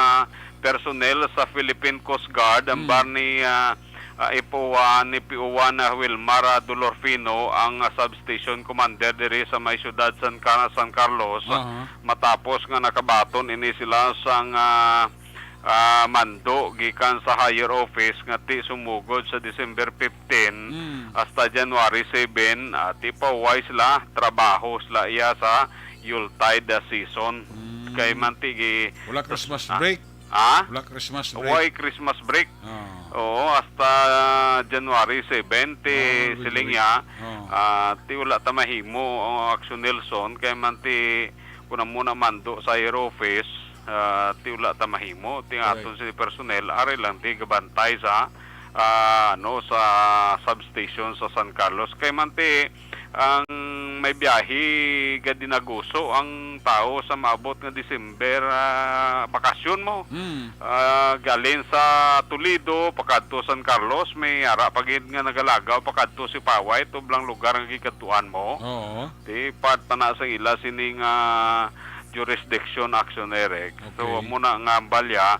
personnel sa Philippine Coast Guard ang bar ni ni PO1 Wilmar Dolorfino ang substation commander diri sa may syudad San Carlos matapos nga nakabaton ini sila sang mando gikan sa higher office nga ti sumugod sa December 15 hasta January 7 ti paway sila trabaho sila iya sa Yuletide season kay mantigi wala Christmas break wala Christmas break why Christmas break oo, hasta January 7 siling ya ti wala ta mahimo ang Action Nelson kay man ti kuna muna mando sa air office ti wala ta mahimo ti aton si personnel ari lang ti gabantay sa sa substation sa San Carlos kay man ti ang may biyahe gadi naguso ang tao sa maabot nga December bakasyon mo galin sa Toledo pakadto San Carlos may ara pagid nga nagalagaw pakadto si Paway tublang lugar nga gikatuan mo ti part na sa ila sining jurisdiction actionerek so muna nga ambalya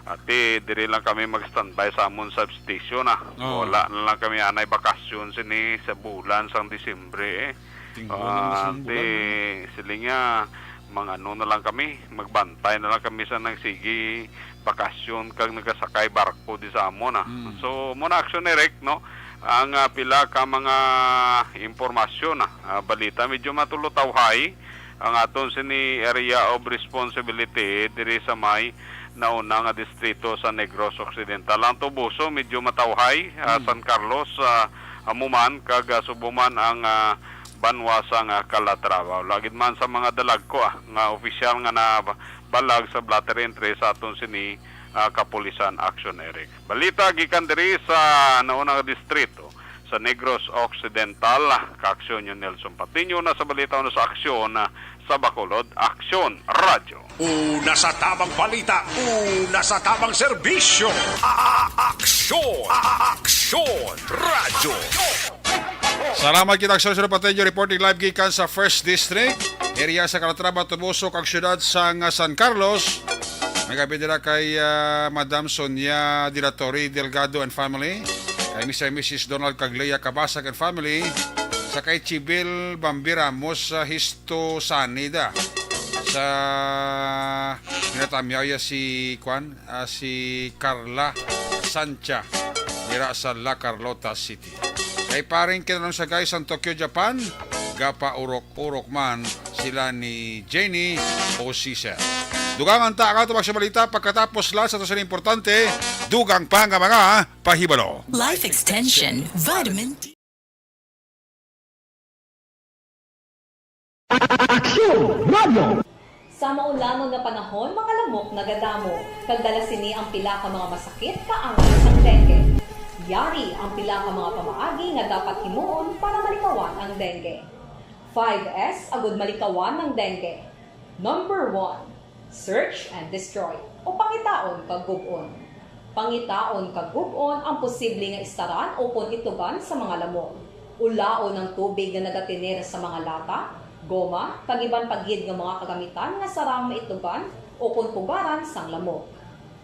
ati diri lang kami mag-standby sa amon substation wala na lang kami anay bakasyon sini sa bulan sang Disyembre ati silinga mga ano na lang kami magbantay na lang kami sa nagsigi bakasyon kag nagasakay barko di sa amon so muna action direct no ang pila ka mga impormasyon balita medyo matulutawhay ang aton sini area of responsibility diri sa may nauna nga distrito sa Negros Occidental. Ang tubuso medyo matawhay San Carlos amuman kag subuman ang banwasang Calatrava. Lagid man sa mga dalag ko nga opisyal nga na balag sa blatter entry sa aton sini kapulisan action Eric. Balita gikan diri sa nauna nga distrito sa Negros Occidental, kaaksyon yung Nelson Patiño na sa balita na sa aksyon sa Bacolod Aksyon Radyo. Una sa tamang balita, una sa tamang serbisyo. Aksyon! Aksyon! Radyo! Salamat kita Aksyon sa Patenyo reporting live gikan sa 1st District area sa Calatrava, Tubosok, ang syudad sang San Carlos. May gabi nila kay Madam Sonia Dilatori Delgado and family, kay Mr. and Mrs. Donald Caglea Cabasag and family, sa kay Chibil Bambiramos sa Histo Sanida, sa minatamyaya si Carla Sancha dira sa La Carlota City. Kay paring kinanong sa guys ang Tokyo, Japan, gapa urok-urok man sila ni Jenny o Cesar. Dugang ang taang ato sa balita pagkatapos lahat sa ito sila importante, dugang pa nga mga pahibalo. Life Extension Vitamin D. Sa maulamon nga panahon, mga lamok nagadamo. Kagdala sini ang pila ka mga masakit kaangat sang dengue. Yari ang pila ka mga pamaagi nga dapat himuon para malikawan ang dengue. 5S agud malikawan ng dengue. Number 1, search and destroy o pangitaon kag gub-on. Pangitaon kag gub-on ang posible nga istaran o pon itugan sa mga lamok. Ulaon ng tubig nga nagatiner sa mga lata, goma, pagiban pagid nga mga kagamitan nga sarang maitugan o kung pugaran sang lamok.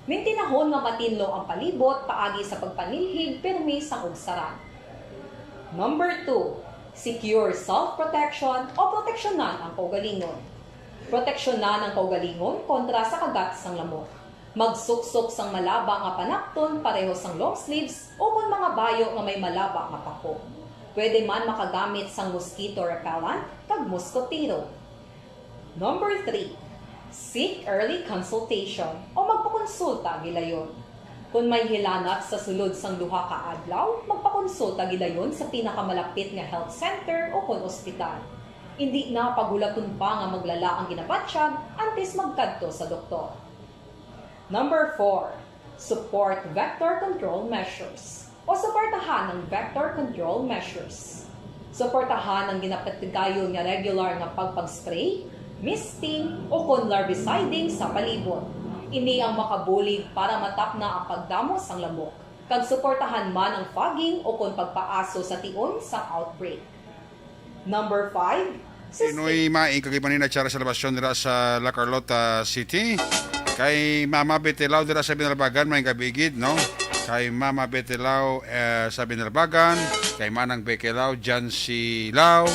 Mintinahon nga matinlo ang palibot paagi sa pagpanilhig pirmi sang ugsaran. Number 2, secure self-protection o proteksyonan ang kaugalingon. Proteksyonan ang kaugalingon kontra sa kagat sang lamok. Magsuksok sang malaba nga panakton pareho sang long sleeves o kung mga bayo nga may malaba nga pako. Pwede man makagamit sang mosquito repellent kag mosquitero. Number 3, seek early consultation o magpakonsulta gilayon. Kung may hilanat sa sulod sang duha ka adlaw, magpakonsulta gilayon sa pinakamalapit nga health center o kon ospital. Hindi na pagulaton pa nga maglala ang ginabatsyag antes magkadto sa doktor. Number 4, support vector control measures o suportahan ng vector control measures. Suportahan ang ginapatigayon nga regular nga pagpag-spray, misting o kon larviciding sa palibot. Ini ang makabulig para matap na ang pagdamo sang lamok. Kag suportahan man ang fogging o kon pagpaaso sa tion sa outbreak. Number 5, Inoy maing kagibanin na tsara sa labasyon nila sa La Carlota City. Kay Mama Betilaw dira sa Binalbagan, may gabigid, no? Kay Mama Betilaw sa Binalbagan, kay Manang Bekelaw, Jan si Lao,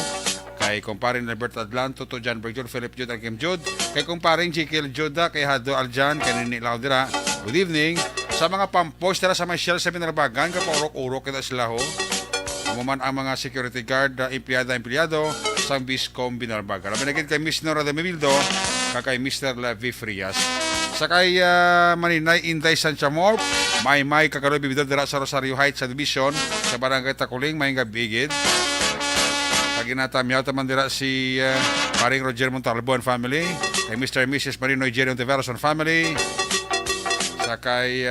kay kumparing Albert Adlan, Toto Jan Bergjud, Philip Jud, Kim Jud, kay kumparing Jikil Juda, kay Hado Aljan, kay Nini Lao dira. Good evening. Sa mga pampos dira sa Michelle sa Binalbagan, kapaurok-urok kita sila ho. Umuman ang mga security guard, empleyado sa Biscom Binalbagan. Pinagin kay Miss Nora de Mebildo, kay Mr. Levi Frias. Sakay Maninay Inday Sanchamor, may kakaroy bibidor dira sa Rosario Heights sa Division sa Barangay Takuling, may gabigid. Paginatamyaw taman dira si Maring Roger Montalbo and family, kay Mr. and Mrs. Marinoy Jerry Ontiveros and family. Sakay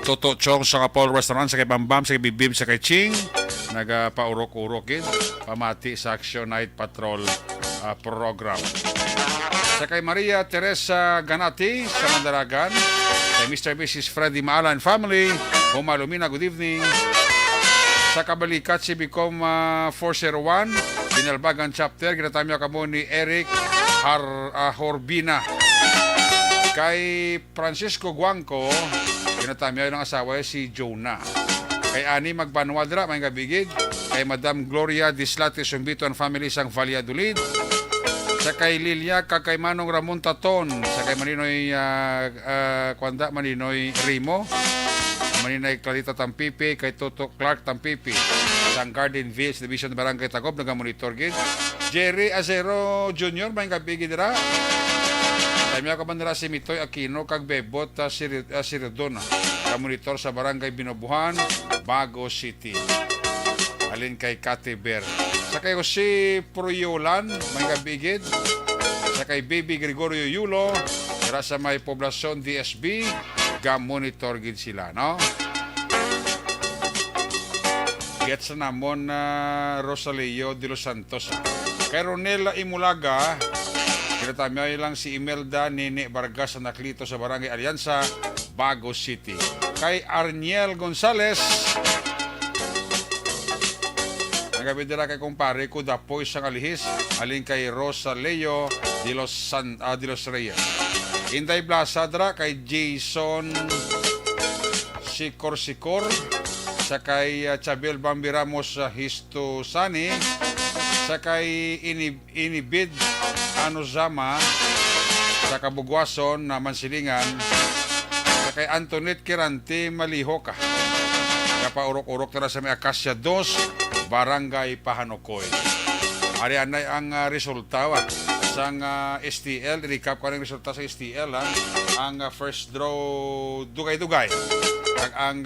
Toto Chong sa Paul Restaurant, sa kay Bambam, sa kay Bibim, sa kay Ching, nagapaurok-urokid, pamati sa Action Night Patrol program. Sa kay Maria Teresa Ganati sa Mandaragan, kay Mr. and Mrs. Freddy Maala and family, Humalumina, good evening. Sa Kabalikat, si Bicom 401, Binalbagan Chapter, ginatamya kamo ni Eric Horbina. Kay Francisco Guangco, ginatamya ng asawa si Jonah. Kay Ani Magbanwadra, may gabigid. Kay Madam Gloria Dislate Sumbito and family sang Valladolid. Sa kay Lilia, kay Manong Ramon Taton, sa kay Maninoy Maninoy Rimo, Maninoy Clarita Tampipi, kay Toto Clark Tampipi, sang Garden Village Division Barangay Tagob, nagamonitor gid. Jerry Acero Jr., may gabigid dira. Tayo ka bandera si Mitoy Aquino, kag Bebot Siridona, kamonitor sa Barangay Binobuhan, Bago City. Alin kay Kate Bear. Sa kay Jose Proyolan, may gabigid. Sa kay Baby Gregorio Yulo, dira sa may poblasyon DSB, ga-monitor gid sila, no? Gets na namon na Rosalio de los Santos. Kay Ronel Imulaga, kinatamay lang si Imelda Nene Vargas na naklito sa Barangay Alianza, Bago City. Kay Arniel Gonzales, nagabi dira kay kumpare ko dapoy sa kalihis, alin kay Rosalio de los Reyes. Inday Blasadra kay Jason Sikor sa kay Chabel Bambiramos Histo Sani, sa kay Inibid Anozama sa Kabugwason na Mansilingan, sa kay Antoinette Kirante Malihoka, kapaurok-urok tara sa may Acacia 2, Barangay Pahanokoy. Arianay ang resulta sang STL. Recap ko ng resulta sa STL. Ang first draw dugay-dugay. Kag ang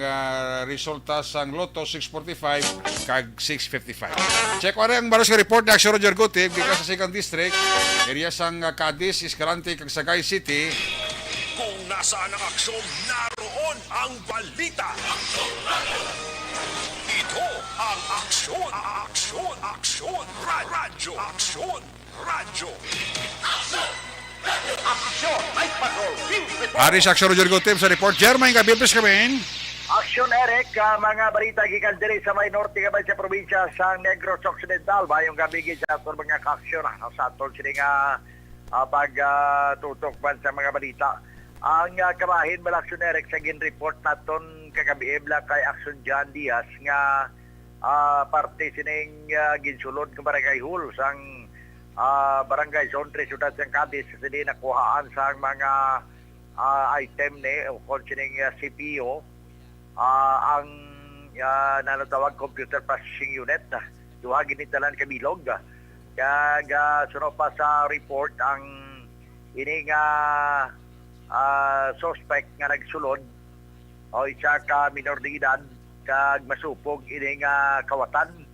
resulta sang Lotto 645 kag 655. Check wala ang baros nga report ni Aksyon Roger Guti gikan sa 2nd District, area sang Cadiz, Escalante kag Sagay City. Kung nasaan ang aksyon, naroon ang balita. Ito ang aksyon. Radyo. Aksyon, Night Patrol, Field Report. Ari sa Aksyon Roger Guti sa report. Jermaine Gabilpes kami. Aksyon, Eric, mga balita gikan diri sa may norte kabay sa probinsya sa Negros Occidental. Bayong gabi sa aton mga ka-aksyon sa aton sini nga pagtutok man sa mga balita. Ang kabahin mal Aksyon, Eric, sa gin-report naton kagabi ibla kay Aksyon John Diaz nga parte sining ginsulod ng Barangay Hall sang Barangay Zone 3 Ciudad ng Cadiz sini nakuhaan sa mga item ni o sining CPU ang nanatawag computer processing unit duha ginitalan kabilog kag sunod pa sa report ang ining suspect nga nagsulod o isa ka minor de edad kag masupog ining kawatan.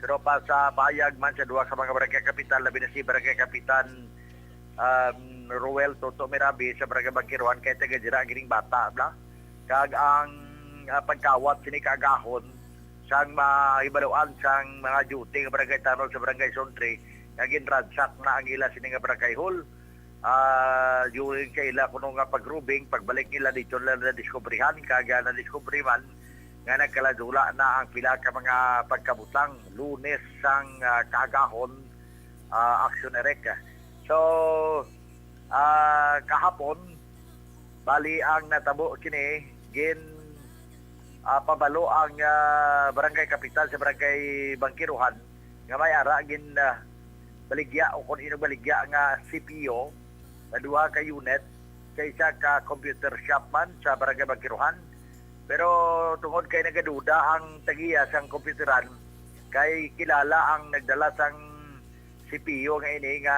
Pero pa sa bayag man sa duha ka mga barangay kapitan, labi na si barangay kapitan Ruel Toto Mirabi sa barangay Bangkiruan kay taga dira gining bata bla. Kag ang pagkawat sini kagahon sang maibaluan sang mga duty nga barangay Tanol sa barangay Sontre kagin ransak na ang ila sini nga barangay hall. During kaila kuno nga pagrubing pagbalik nila dito na diskubrihan kaga na diskubri man nga nagkaladula na ang pila ka mga pagkabutang Lunes sang kagahon Aksyon Erek. So kahapon bali ang natabo kini gin pabalo ang barangay kapital sa barangay Bangkiruhan nga may ara gin baligya o kung ino baligya nga CPO na duha ka unit kaysa ka computer shop man sa barangay Bangkiruhan. Pero tungod kay nagaduda ang tagiya sang komputeran kay kilala ang nagdala sang CPU nga ini nga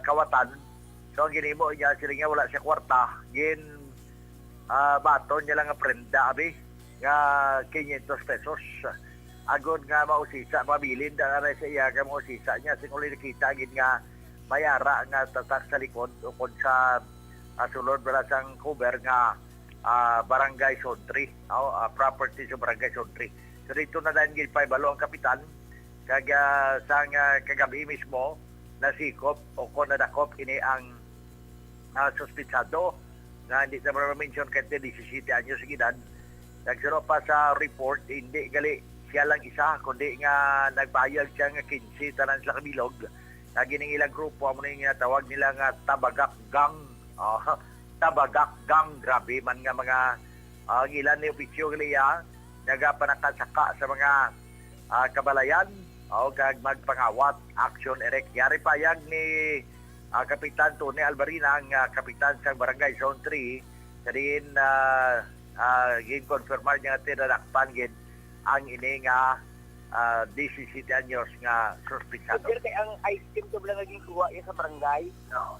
kawatan. So ang ginimo niya sila nga wala siya kwarta gin baton niya lang nga prenda abi nga 500 pesos agod nga mausisa mabilin da ra sa iya nga mausisa niya sing uli nakita gid nga mayara nga tatak sa likod ukod sa sulod wala sang cover nga Barangay Sontri, property sa Barangay Sontri. So dito na dahil gilpaibalo ang kapitan kag sang kagabi mismo nasikop o kung nadakop ini ang suspitsado na hindi na mention kay 17 anyos sa edad. Nagsuro pa sa report hindi gali siya lang isa kundi nga nagbayag siya nga 15 tanan sila kabilog. Gining ilang grupo amo ning tawag nila nga Tabagak Gang. Tabagak Gang, grabe man nga mga ilan ni opisyo gliya nagapanakasaka sa mga kabalayan o kag magpangawat Aksyon Erek. Yari payag ni Kapitan Tony Albarina ang kapitan sa Barangay Zone 3 kadin gin-confirmar niya tinadakpan gin ang ini nga 17 anyos nga suspitsado. Kaya ang ice cream to lang naging kuha sa barangay.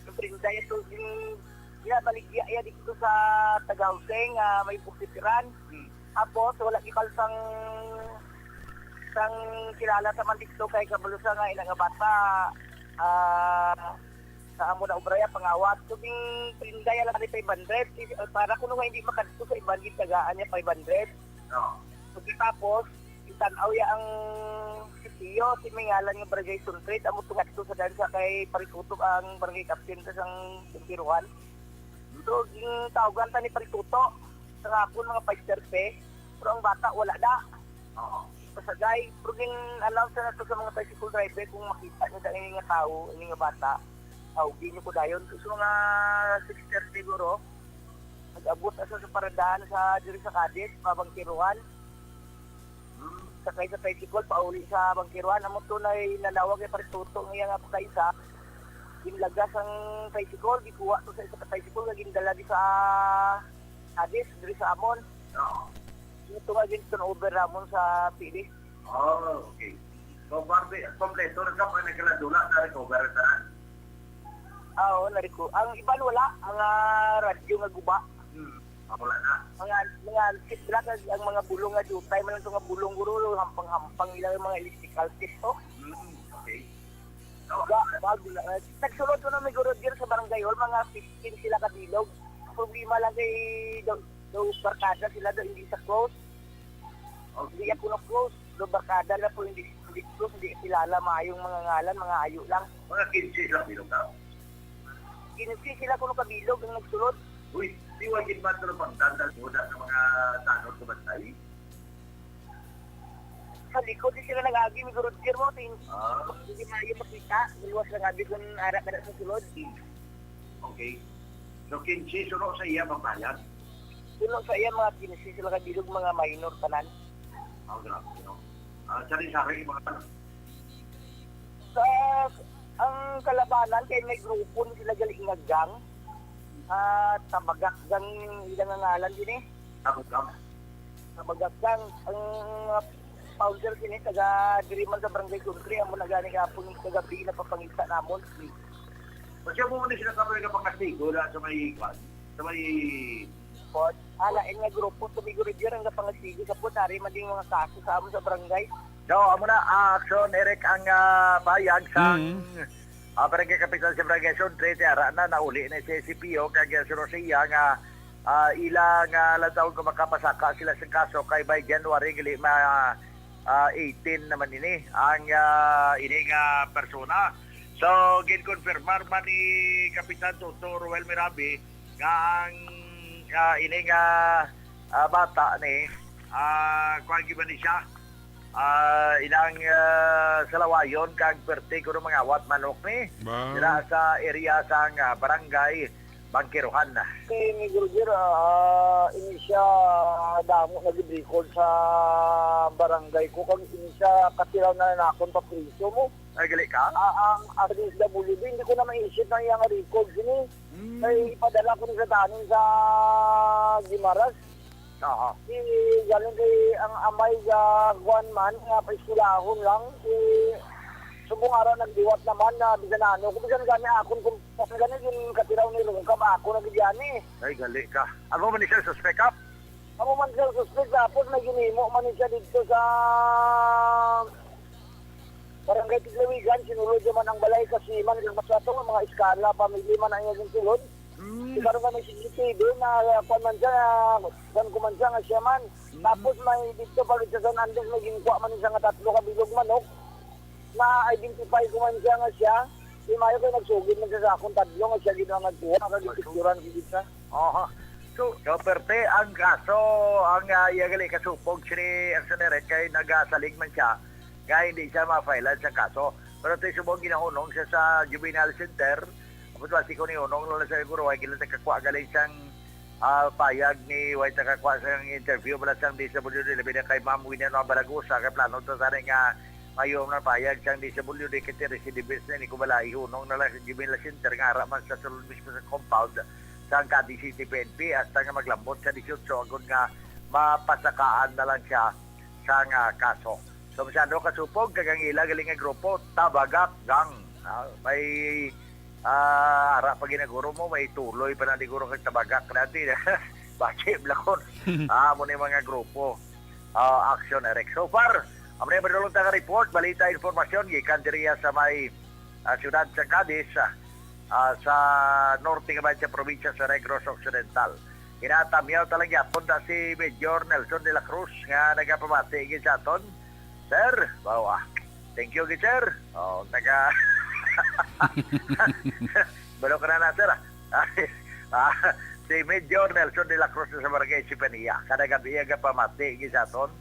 Siyempre dahil ito baligya dito sa Tagauseng may pukitiran. Tapos wala gikal sang kilala sa man dito kay kabulusa nga ilang bata sa amo na obraya pangawat tubing pindaya lang ni 500 para kuno nga hindi makadto sa ibang tagaan niya 500. Pagkatapos, itanaw ya ang sitiyo, si Mingalan nga Barangay Suntrit, amo tungat to sa dansa kay Parituto ang Barangay Captain sa sang Timpiruan. So, yung tawagan ta ni Parituto, sa hapon mga 5:30, pero ang bata wala na. Pasagay, pero announce na to sa mga tricycle driver kung makita nyo dahil nga tao, ini nga bata, awgi nyo ko dayon. So, mga 6:30 siguro, nag-abot na sa paradahan sa diri sa Cadiz, Bangkiruan. Sakay sa tricycle, pauli sa Bangkiruan. Amo to na nalawag kay Parituto nga nga pagkaisa. Ginlagas ang tricycle, gikuha to sa isa ka tricycle, gindala di sa Cadiz, diri sa Amon. Ito nga din turnover ramon sa Pilis. Okay. So, Barbie, kompleto na ka pa nagkaladula na recover na. Oo, nariko. Ang iba wala, ang radyo nga guba. Wala na. Mga sitblat, ang mga bulong nga jutay, man ito nga bulong guro, hampang-hampang ilang mga electrical tip to. Okay. Nagsulod ko na may guro dyan sa barangay hall, mga 15 sila kabilog. Problema lang kay daw barkada sila daw hindi sa close. Hindi ako na close. Do barkada na po hindi close, hindi kilala maayong mga ngalan, mga ayo lang. Mga 15 sila bilog na. 15 sila kuno kabilog ang nagsulod. Uy, di wagin man ito pagdandal muna sa mga tanong kumantay. Sa likod din sila nag-agi, may guro dyan mo. Hindi maayo makita. Maluwas nag-agi kung arak na sa sulod. Okay. So, 15 suno sa iya mabayad. Suno sa iya mga 15 sila kabilog, mga minor tanan. Grabe, no? Sari-sari mga tanong. Ang kalabanan kay may grupo ni sila galing nga gang. Tabagak gang ilang nga ngalan din eh. Tabagak gang. Ang founder din eh, taga diriman sa Barangay Country, amo na gani kapon kagabi na papangita namon. Kasi mo muna sila kapag kapangkastigo na sa may kwan, sa may... Alain nga grupo, tumiguro dyan ang kapangasigo sa po, nari mading mga kaso sa amo sa barangay. So, amo na, action, Eric, ang bayag sa Barangay Kapital sa Barangay Suntrit, ara na, nauli na si CPO, kaya sunod siya nga ilang lataon kung makapasaka sila sa kaso kay by January, gali 18 naman ini, ang ining persona. So, ginconfirmar man ni Kapitan Toto Ruel Mirabi nga ang ining bata ni kuwan giba ni siya inang salawayon kag perte ko mga awat manok ni sila sa area sang barangay Bangkiruhan. Kay ni Gruger, ini siya damo nag-record sa barangay ko kag ini siya katilaw na nakon pa priso mo. Ay, gali ka? Ang RSWD, hindi ko na maisip na yung record sini. Ay, ipadala ko na sa tanin sa Gimaras. Galing kay ang amay sa Juan man, nga paiskulahon lang. Subong araw nagdiwat naman na bisanano. Kung bisan gani akon, kung gani yung katiraw ni Rungkab, ako nagdiyan eh. Ay, gali ka. Ano man siya suspect up? Ako man siya suspect, tapos may ginimo man siya dito sa Barangay Tiglawigan, sinulod naman ang balay kasi man yung masato, mga iskala, pamilya man ang yung sulod. Ikaroon ka may CCTV na man siya, saan ko man siya nga siya man. Tapos may dito pagod siya saan andes, may ginkuha man siya nga 3 kabilog manok. Na-identify ko man siya nga siya. Di mayo kayo nagsugid man siya sa akong 3 nga siya ginawa nagkuha, kagipicturan sigit siya. So, perte ang kaso, ang yagali kasupog siya ang saneret kay nagasalig man siya. Kaya hindi siya ma-file sa kaso. Pero ito subong ginahunong siya sa Juvenile Center. Apos wasi ko ni Unong, lola sa siguro, ay kailan kakwa galing siyang payag ni White kakwa sa interview pala siyang DSWD, labi na kay Ma'am Winnie Balagusa, kay plano ito sa rin nga mayroong na payag siyang DSWD, kaya recidivist na ni Kubalay, Unong na lang sa Juvenile Center, nga harapan sa sulod mismo sa compound sa Cadiz City PNP, hasta nga maglambot sa 18, agad nga mapasakaan na lang siya sa nga kaso. So, masyado kasupog, kagangila, galing nga grupo, Tabagak Gang. May ara pag ginaguro mo, may tuloy pa na di guro kag Tabagak natin. Bache, blakon. Mo na mga grupo. Action, Eric. So far, amo na yung madulong taga report, balita, informasyon, gikan diriya sa may siyudad sa Cadiz, sa norte nga ba sa probinsya sa Negros Occidental. Kinatamyaw talaga yapon na si Major Nelson de la Cruz nga nagapamati gid sa aton. Sir, wow, thank you gid sir. Oh, taga Balo ka na sir. Si Major Nelson de la Cruz sa Barangay Sipania, kada gabi nga pamati gid sa aton.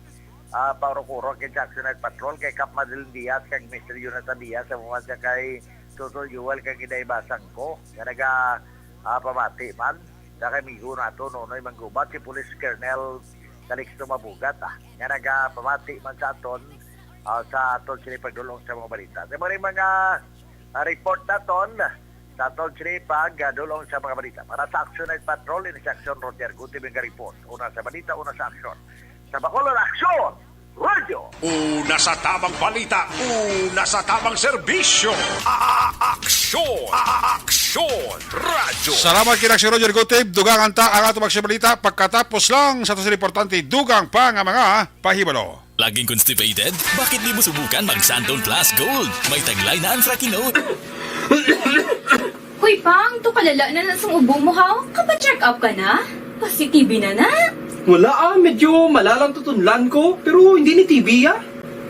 Pauro-kuro kay Jackson at Patrol kay Cap Madel Diaz kay Mr. Jonathan Diaz sa mga siya kay Toto Yuel kay Kiday Basang ko nga naga pamati man sa kay migo nato nonoy manggubat si Police Colonel Calixto Mabugat nga naga pamati man sa aton sila pagdulong sa mga balita. Sa mga report naton sa aton sila pagdulong sa mga balita. Para sa Action at Patrol, ini sa Action Roger Guti Benga Report. Una sa balita, una sa action. Sa Bacolod Action Radio. Una sa tamang balita, una sa tamang serbisyo. Aksyon! Aksyon! Radyo! Salamat kina si Roger Gutib. Dugang anta ang ato magsibalita. Pagkatapos lang sa ito importante, dugang pa nga mga pahibalo. Laging constipated? Bakit di mo subukan mag-Santon Plus Gold? May taglay na ang Frakinode. Hoy, Pang, to kalala na sa ubo mo, ha? Kapa-check up ka na? Positive na. Wala medyo malalang tutunlan ko, pero hindi ni TB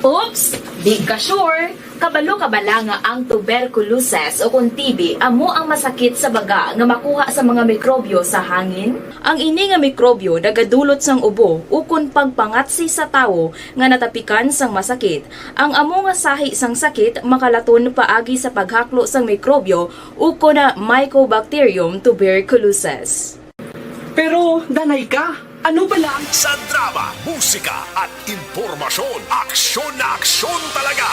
Oops! Di ka sure. Kabalo-kabala nga ang tuberculosis o kung TB amo ang masakit sa baga nga makuha sa mga mikrobyo sa hangin. Ang ini nga mikrobyo nagadulot sang ubo ukon pagpangatsi sa tawo nga natapikan sang masakit. Ang amo nga sahi sang sakit makalaton paagi sa paghaklo sang mikrobyo ukon na Mycobacterium tuberculosis. Pero danay ka. Ano ba lang? Sa drama, musika at impormasyon, aksyon na aksyon talaga!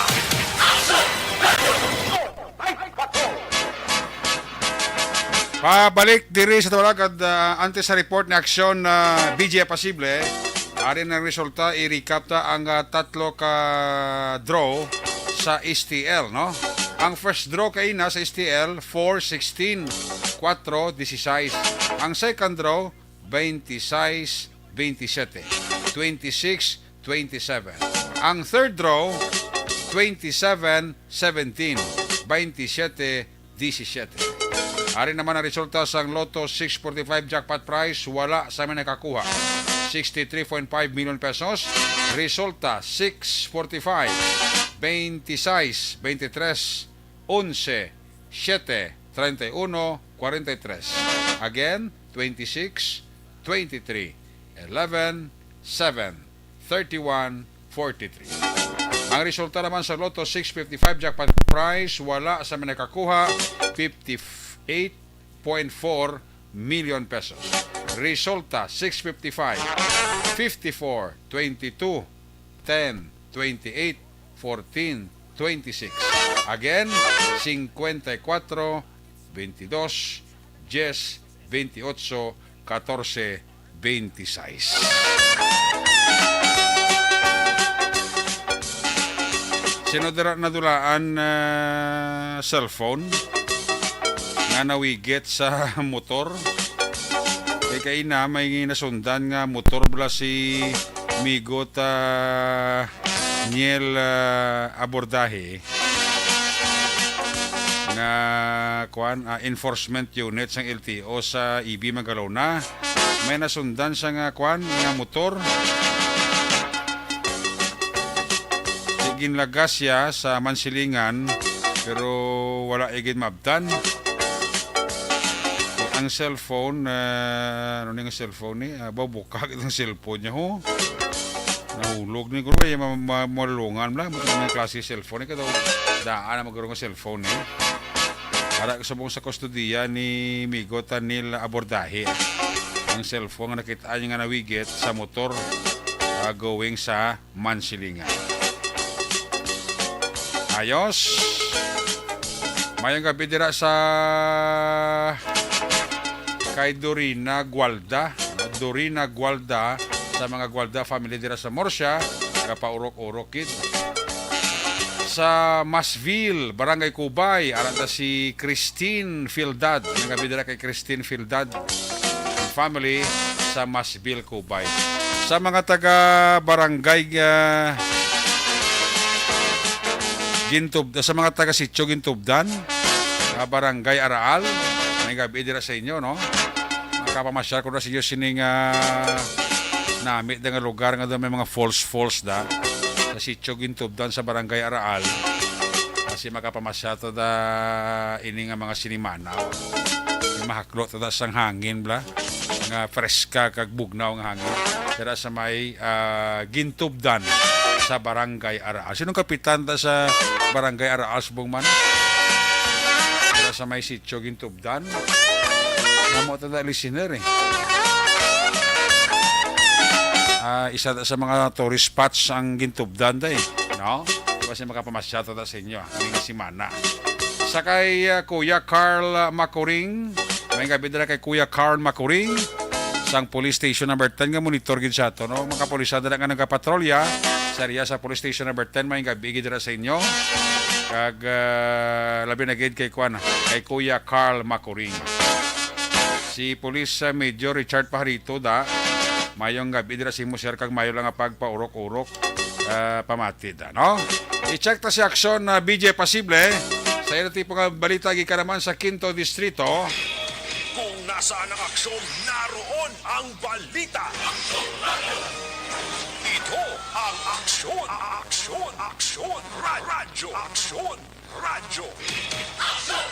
Pabalik diri sa tawag at antes sa report na aksyon na BJ Pasible, arin ang resulta, i-recap ta ang tatlo ka draw sa STL, no? Ang first draw kay na sa STL, 4-16, 4-16. Ang second draw, 26-27, 26-27. Ang third draw, 27-17, 27-17. Ari naman ang resulta sa Lotto 645 jackpot prize, wala sa amin nakakuha. 63.5 million pesos. Resulta 645, 26, 23, 11, 7, 31, 43. Again, 26, 23, 11, 7, 31, 43. Ang resulta naman sa Lotto 655 jackpot prize, wala sa nakakuha, 58.4 million pesos. Resulta 655, 54, 22, 10, 28, 14, 26. Again, 54, 22, 10, 28, 14, 26. Sino nadulaan cellphone nga nawigit sa motor? Kay kaina may nasundan nga motor bala si Migot Niel Abordahe nga enforcement unit sang LTO sa EB Magalona. May nasundan sa nga nga motor. Ginlagas siya sa Mansilingan pero wala igin mabdan. Ang cellphone, ano nga cellphone ni? Babukak itong cellphone niya ho. Nahulog ni guro ay malungan lang. Mga klase cellphone ni. Kaya daan na magkaroon ng cellphone ni. Para sabong sa kustodiya ni Migot Niel Abordahe. Ang cellphone nga nakita niya nga nawigit sa motor going sa Mansilingan. Ayos. Mayang gabi dira sa kay Dorina Gualda. Dorina Gualda sa mga Gualda family dira sa Morsia, kapaurok-urokid. Sa Masville, Barangay Cubay, aranta si Christine Fildad. Mayang gabi dira kay Christine Fildad family sa Masville, Cubay. Sa mga taga barangay sa mga taga Sitio Gintubdan, Barangay Araal, may gabi dira sa inyo, no? Kapamasyal ko na siya sining namit da nga lugar nga may mga falls da sa sitio Gintubdan sa Barangay Araal. Kasi makapamasyal to da ini nga mga sinimanaw. Yung mahaklo to da sang hangin bla. Nga freska kag bugnaw nga hangin. Dira sa may Gintubdan sa Barangay Araal. Sinong kapitan ta sa Barangay Araal subong man? Dira sa may sitio Gintubdan. Namo ta da listener eh. Isa sa mga tourist spots ang Gintubdan da eh. No? Kasi makapamasyal ta sa inyo. Ang simana. Sa kay Kuya Carl Macoring. May gabi dala kay Kuya Carl Macoring. Sang police station number 10 nga monitor gid sa to no mga pulisada na nga nagapatrolya sa area sa police station number 10 may gabi gid sa inyo kag labi na gid kay Kuya Carl Macoring. Si Police Major Richard Pajarito da mayong gabi dira si mo sir kag mayo lang nga pagpaurok-urok pamati da no. I-check ta si aksyon BJ Pasible sa ilo tipo nga balita gikan naman sa Quinto Distrito. Kung nasaan ang aksyon, naroon ang balita. Ito ang aksyon. Aksyon. Radyo. Aksyon. Radyo. Aksyon.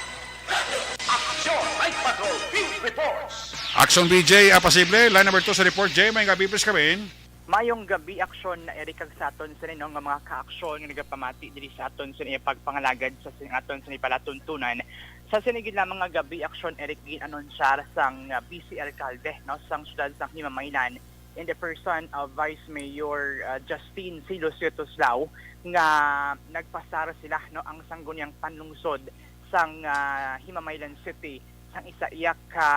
Night Patrol. Field Reports. Aksyon BJ Pasible, line number 2 sa report. Jay, may gabi please kami. Mayong gabi aksyon na Eric Agsaton sa ninong nga mga kaaksyon nga nagapamati diri sa aton sa iya pagpangalagad sa aton sa palatuntunan. Sa sinigid lamang nga gabi aksyon Eric ginanunsar sang BC Alcalde no sang syudad sang Himamaylan in the person of Vice Mayor Justine Silos Yotoslao nga nagpasara sila no ang sangguniang panlungsod sang Himamaylan City sang isa iyak ka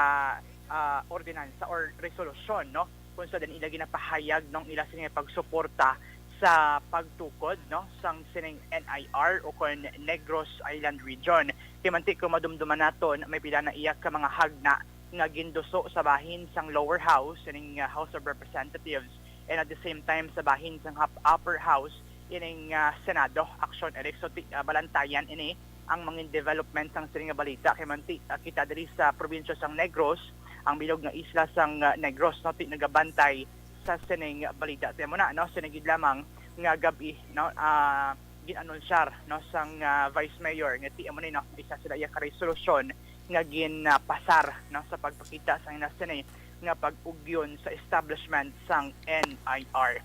ordinansa or resolution no kung sa din ila ginapahayag nung ila sining pagsuporta sa pagtukod no sang sining NIR o kon Negros Island Region. Kimantik ko madumduman naton may pila na iyak ka mga hagna nga ginduso sa bahin sang lower house sining House of Representatives and at the same time sa bahin sang upper house ining Senado. Aksyon Eric so balantayan ini ang mga development sang sining balita kimantik kita diri sa probinsya sang Negros ang bilog nga isla sang Negros no nagabantay sa sining balita temo na no sinigid lamang nga gabi no ginanunsyar no sang Vice Mayor nga ti amo ni no isa sila iya ka resolusyon nga ginpasar no sa pagpakita sang nasinay nga pag-ugyon sa establishment sang NIR.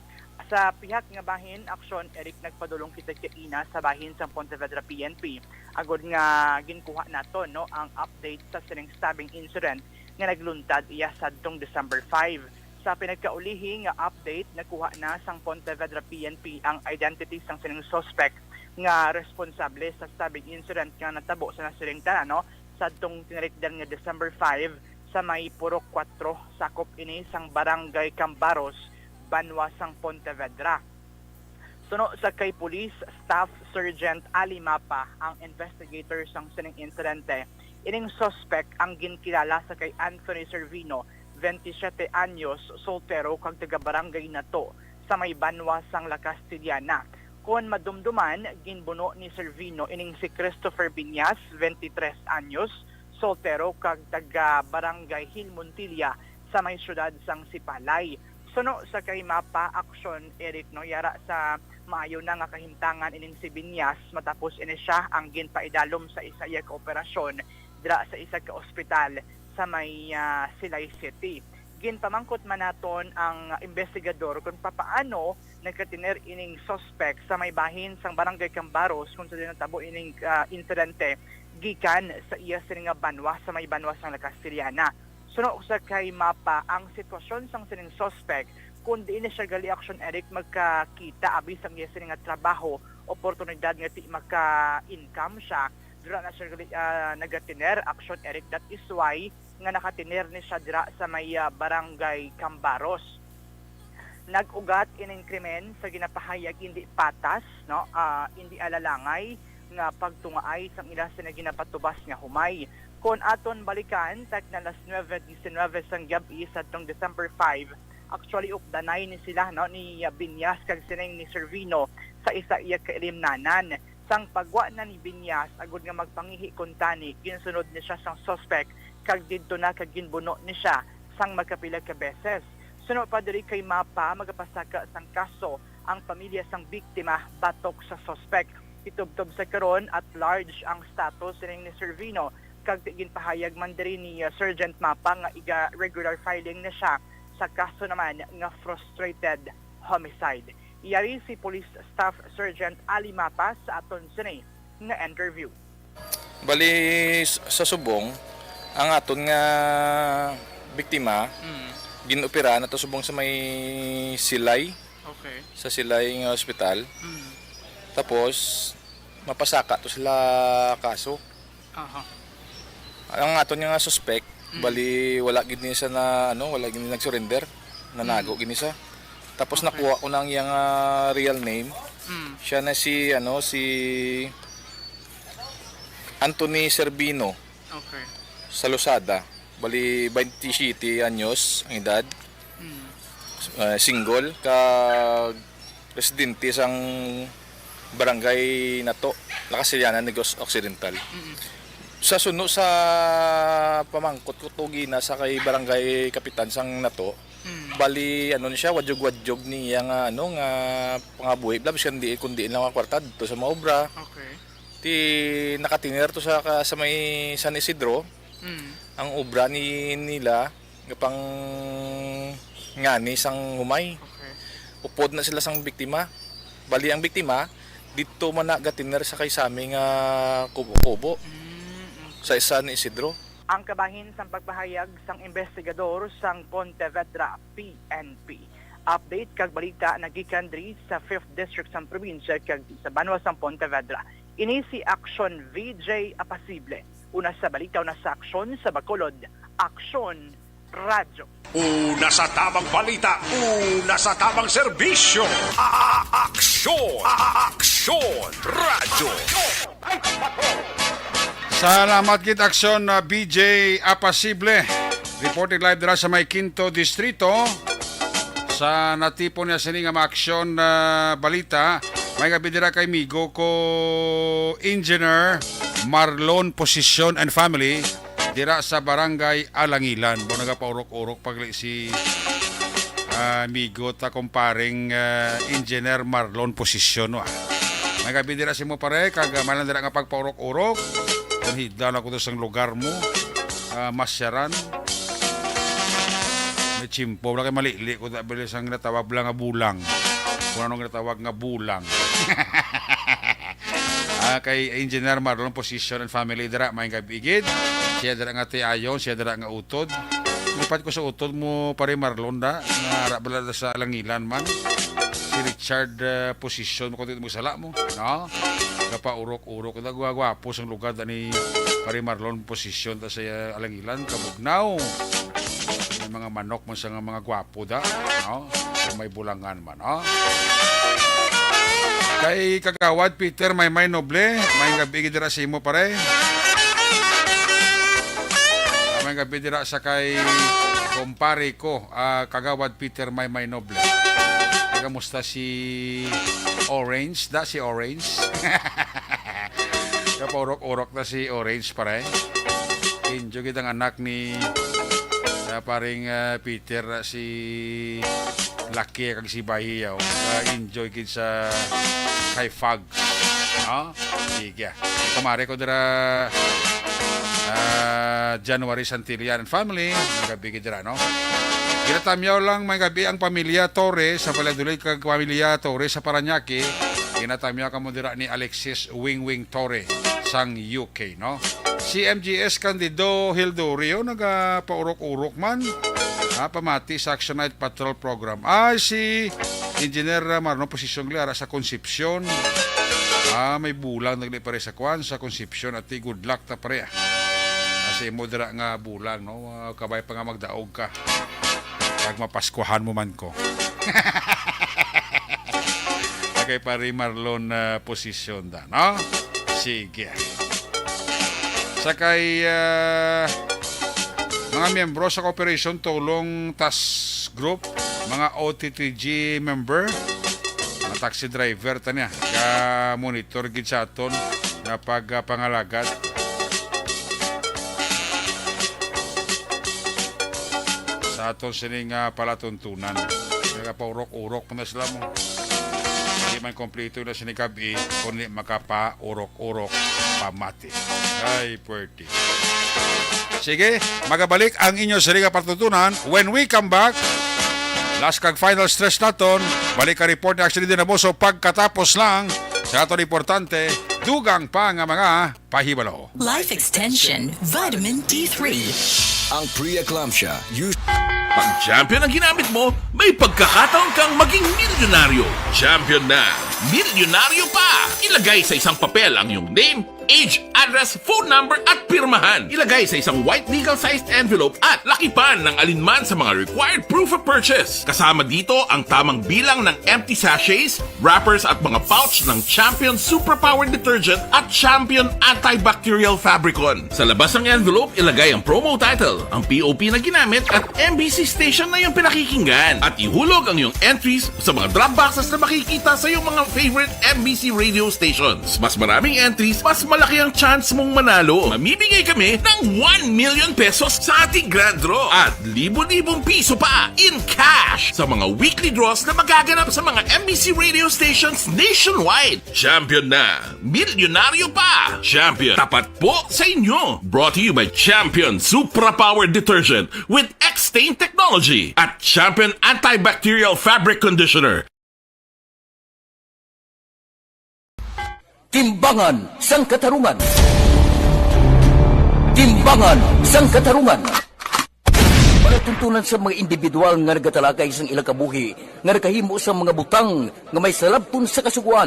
Sa pihak nga bahin aksyon Eric nagpadulong kita kaina sa bahin sang Pontevedra PNP agod nga ginkuha naton no ang update sa sining stabbing incident nga nagluntad iya sadtong December 5. Sa pinagkaulihing nga update, nakuha na sang Pontevedra PNP ang identity sang sining suspect nga responsable sa stabbing incident nga natabo sa nasiling tanan no sadtong tinarikdan nga December 5 sa may Purok 4 sakop ini sang Barangay Cambaros, Banwa sang Pontevedra. Suno sa kay Police Staff Sergeant Ali Mapa ang investigator sang sining insidente. Ining suspect ang ginkilala sa kay Anthony Servino, 27 anyos, soltero kag taga-barangay nato sa may Banwa sang La Castellana. Kung madumduman, ginbuno ni Servino ining si Christopher Biñas, 23 anyos, soltero kag taga-barangay Hilmontilla sa may syudad sang Sipalay. Suno sa kay Mapa aksyon Eric no yara sa maayo na nga kahimtangan ining si Biñas matapos ini siya ang ginpaidalom sa isa ka operasyon dira sa isa ka ospital sa may Silay City. Ginpamangkot man naton ang investigador kung papaano nagkatiner ining suspect sa may bahin sang Barangay Cambaros kung sa dinatabo ining insidente gikan sa iya sining Banwa sa may Banwa sang La Castellana. Suno sa kay Mapa ang sitwasyon sang sining suspect kung di ini siya gali action Eric magkakita abis ang iya sining trabaho oportunidad nga ti maka-income siya dira na siya nagatiner action Eric that is why nga nakatiner ni siya dira sa may Barangay Cambaros. Nag-ugat ining krimen sa ginapahayag hindi patas no hindi alalangay nga pagtungaay sang ila sa ginapatubas nga humay. Kon aton balikan tak na las 9:19 sang gabi sa tong December 5 actually updanay ni sila no ni Biñas kag sining ni Servino sa isa iya ka ilimnanan. Sang pagwa na ni Biñas agud nga magpangihi kuntani ginsunod ni siya sang suspect kag didto na kag ginbuno ni siya sang magkapila ka beses. Suno pa diri kay mapa magapasaka sang kaso ang pamilya sang biktima batok sa suspect. Itubtob sa karon at large ang status ni Servino kag ginpahayag man diri ni Sergeant Mapa nga iga regular filing na siya sa kaso naman nga frustrated homicide. Iyari si Police Staff Sergeant Ali Mapa sa aton sini nga interview. Bali sa subong ang aton nga biktima ginopera na to subong sa may Silay. Okay. Sa Silay nga ospital. Tapos mapasaka to sila kaso. Ang aton nga suspect bali wala gid ni sa na wala gid nag-surrender, nanago gid ni sa. Tapos nakuha ko nang iyang real name. Siya na si si Anthony Servino. Okay. Sa Losada. Bali 27 anyos ang edad. Single kag residente sang barangay nato, Lakasilianan, Negros Occidental. Sa suno sa pamangkot ko to gina sa kay barangay kapitan sang nato. Bali siya wadyog-wadyog niya nga nga pangabuhi bla bisan di kundi lang kwarta dito sa maobra. Okay. Ti nakatiner to sa may San Isidro. Ang obra nila nga pang ngani sang humay. Okay. Upod na sila sang biktima. Bali ang biktima dito man nagatiner sa kay saming kubo-kubo. Sa San Isidro. Ang kabahin sang pagpahayag sang investigador sang Pontevedra PNP. Update kag balita nagikan diri sa 5th District sang probinsya kag sa Banwa sang Pontevedra. Ini si Action VJ Apasible. Una sa balita, una sa aksyon sa Bacolod. Aksyon Radyo. Una sa tamang balita, una sa tamang serbisyo. Aksyon! Aksyon! Radyo! Salamat kit aksyon na BJ Apasible. Reported live dira sa may Quinto Distrito. Sa natipon niya sini nga maaksyon na balita, may gabi dira kay migo ko Engineer Marlon Posisyon and Family dira sa Barangay Alangilan. Bo nagapaurok-urok pagli si migo ta kumparing Engineer Marlon Posisyon. May gabi dira si mo pare kag malan dira nga pagpaurok-urok. Hidla na ko to sang lugar mo. Masyaran. May chimpo. Wala kayo malili ko. Bilis ang natawag lang nga bulang. Kung anong natawag nga bulang. Kay Engineer Marlon Posisyon and Family dira. May gabigid. Siya dira nga tiayon. Siya dira nga utod. Lipat ko sa utod mo pare Marlon da. Narabala sa Alangilan man. Si Richard Posisyon mo kung dito mo sala mo. No? Kapaurok-urok. Gwapo sang lugar ni pare Marlon Posisyon ta sa Alangilan. Kabugnaw. May mga manok man sa mga gwapo da. No? May bulangan man. No? Kay Kagawad Peter Maymay Noble. May gabi dira sa imo pare. May gabi dira sa kay kumpare ko. Kagawad Peter Maymay Noble. Kamusta si Orange? Da si Orange. Kapaurok-urok na si Orange pare. Enjoy kitang anak ni paring Peter si Lucky kag si Bahiyaw. Enjoy kid sa kay Fag. Sige. Kumare ko dira January Santillan and Family. Gabi kid dira no. Ginatamyaw lang may gabi ang pamilya Torres sa Valladolid kag pamilya Torres sa Parañaque. Ginatamyaw ka mo dira ni Alexis Wing Torre sang UK, no? Si MGS Candido Hildorio nagapaurok-urok man. Pamati sa Action Night Patrol Program. Si Engineer Marlon Posisyon Gliara sa Concepcion. May bulang naglipare sa kwan sa Concepcion at good luck ta pare. Kasi mo dira nga bulang, no? Kabay pa nga magdaog ka. Pag mapaskuhan mo man ko. Kay pare Marlon Posisyon da, no? Sige. Sakay mga miyembro sa Cooperation Tulong Task Group, mga OTTG member, mga taxi driver tanya, ka-monitor gid sa aton na pagpangalagat. sa aton sining palatuntunan. Nagapaurok-urok na sila mo. Hindi man kompleto na sinikabi, kundi makapaurok-urok pamati. Ay, pwede. Sige, magabalik ang inyo sining palatuntunan. When we come back, last kag final stress naton, balik ka report na actually din na boso pagkatapos lang sa aton importante, dugang pa nga mga pahibalo. Life Extension Vitamin D3. Ang pre-eclampsia, Pag champion ang ginamit mo, may pagkakataon kang maging milyonaryo. Champion na, milyonaryo pa! Ilagay sa isang papel ang iyong name, age, address, phone number at pirmahan. Ilagay sa isang white legal-sized envelope at lakipan ng alinman sa mga required proof of purchase. Kasama dito ang tamang bilang ng empty sachets, wrappers at mga pouch ng Champion Superpower Detergent at Champion Antibacterial Fabricon. Sa labas ng envelope, ilagay ang promo title, ang POP na ginamit at MBC station na yung pinakikinggan. At ihulog ang iyong entries sa mga drop boxes na makikita sa iyong mga favorite MBC radio stations. Mas maraming entries, mas malaki ang chance mong manalo. Mamibigay kami ng 1 million pesos sa ating grand draw at libo-libong piso pa in cash sa mga weekly draws na magaganap sa mga MBC radio stations nationwide. Champion na, milyonaryo pa. Champion, tapat po sa inyo. Brought to you by Champion Superpower Detergent with X-Stain Technology at Champion Antibacterial Fabric Conditioner. Timbangan sang katarungan. Timbangan sang katarungan. Panatuntunan sa mga individual nga nagatalakay sang ilang kabuhi nga nakahimo sa mga butang nga may salabton sa kasuguan.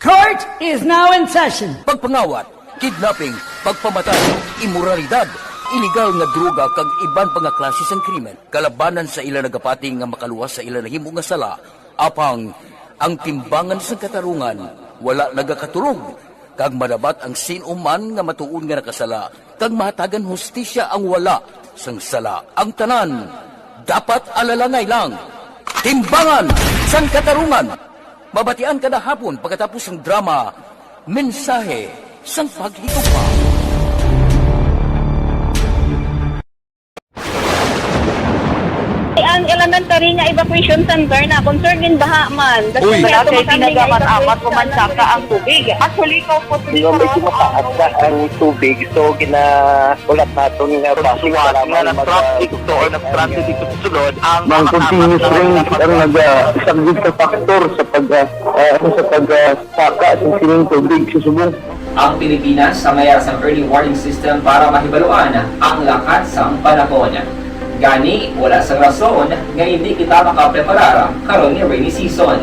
Court is now in session. Pagpangawat, kidnapping, pagpamatay, imoralidad, iligal nga droga kag iban pa nga klase sang krimen. Kalabanan sa ilang nagapating nga makaluwas sa ilang nahimo nga sala. Apang ang timbangan sang katarungan wala nagakatulog, kag madabat ang sinuman nga matuon nga nakasala, kag mahatagan hustisya ang wala sang sala. Ang tanan, dapat alalangay lang. Timbangan sang katarungan. Mabatian kada hapon pagkatapos ng drama, mensahe sang paghigugma. Ang elementary nga evacuation center na concern din baha man. Uy, kaya pinagamat-amat pumansaka ang tubig. Actually, ikaw po siguro may kumataas na ang tubig. So, ginaulat natin nga basuhan nga ng traffic to or ng-traffic dito sa sulod. Ang continuous rain ang isang good factor sa pagsaka sa sining tubig sa subong. Ang Pilipinas sa mayroon sa early warning system para mahibaluan ang lakas ng panahon. Gani, wala sa rason nga hindi kita makapreparar karon ni rainy season.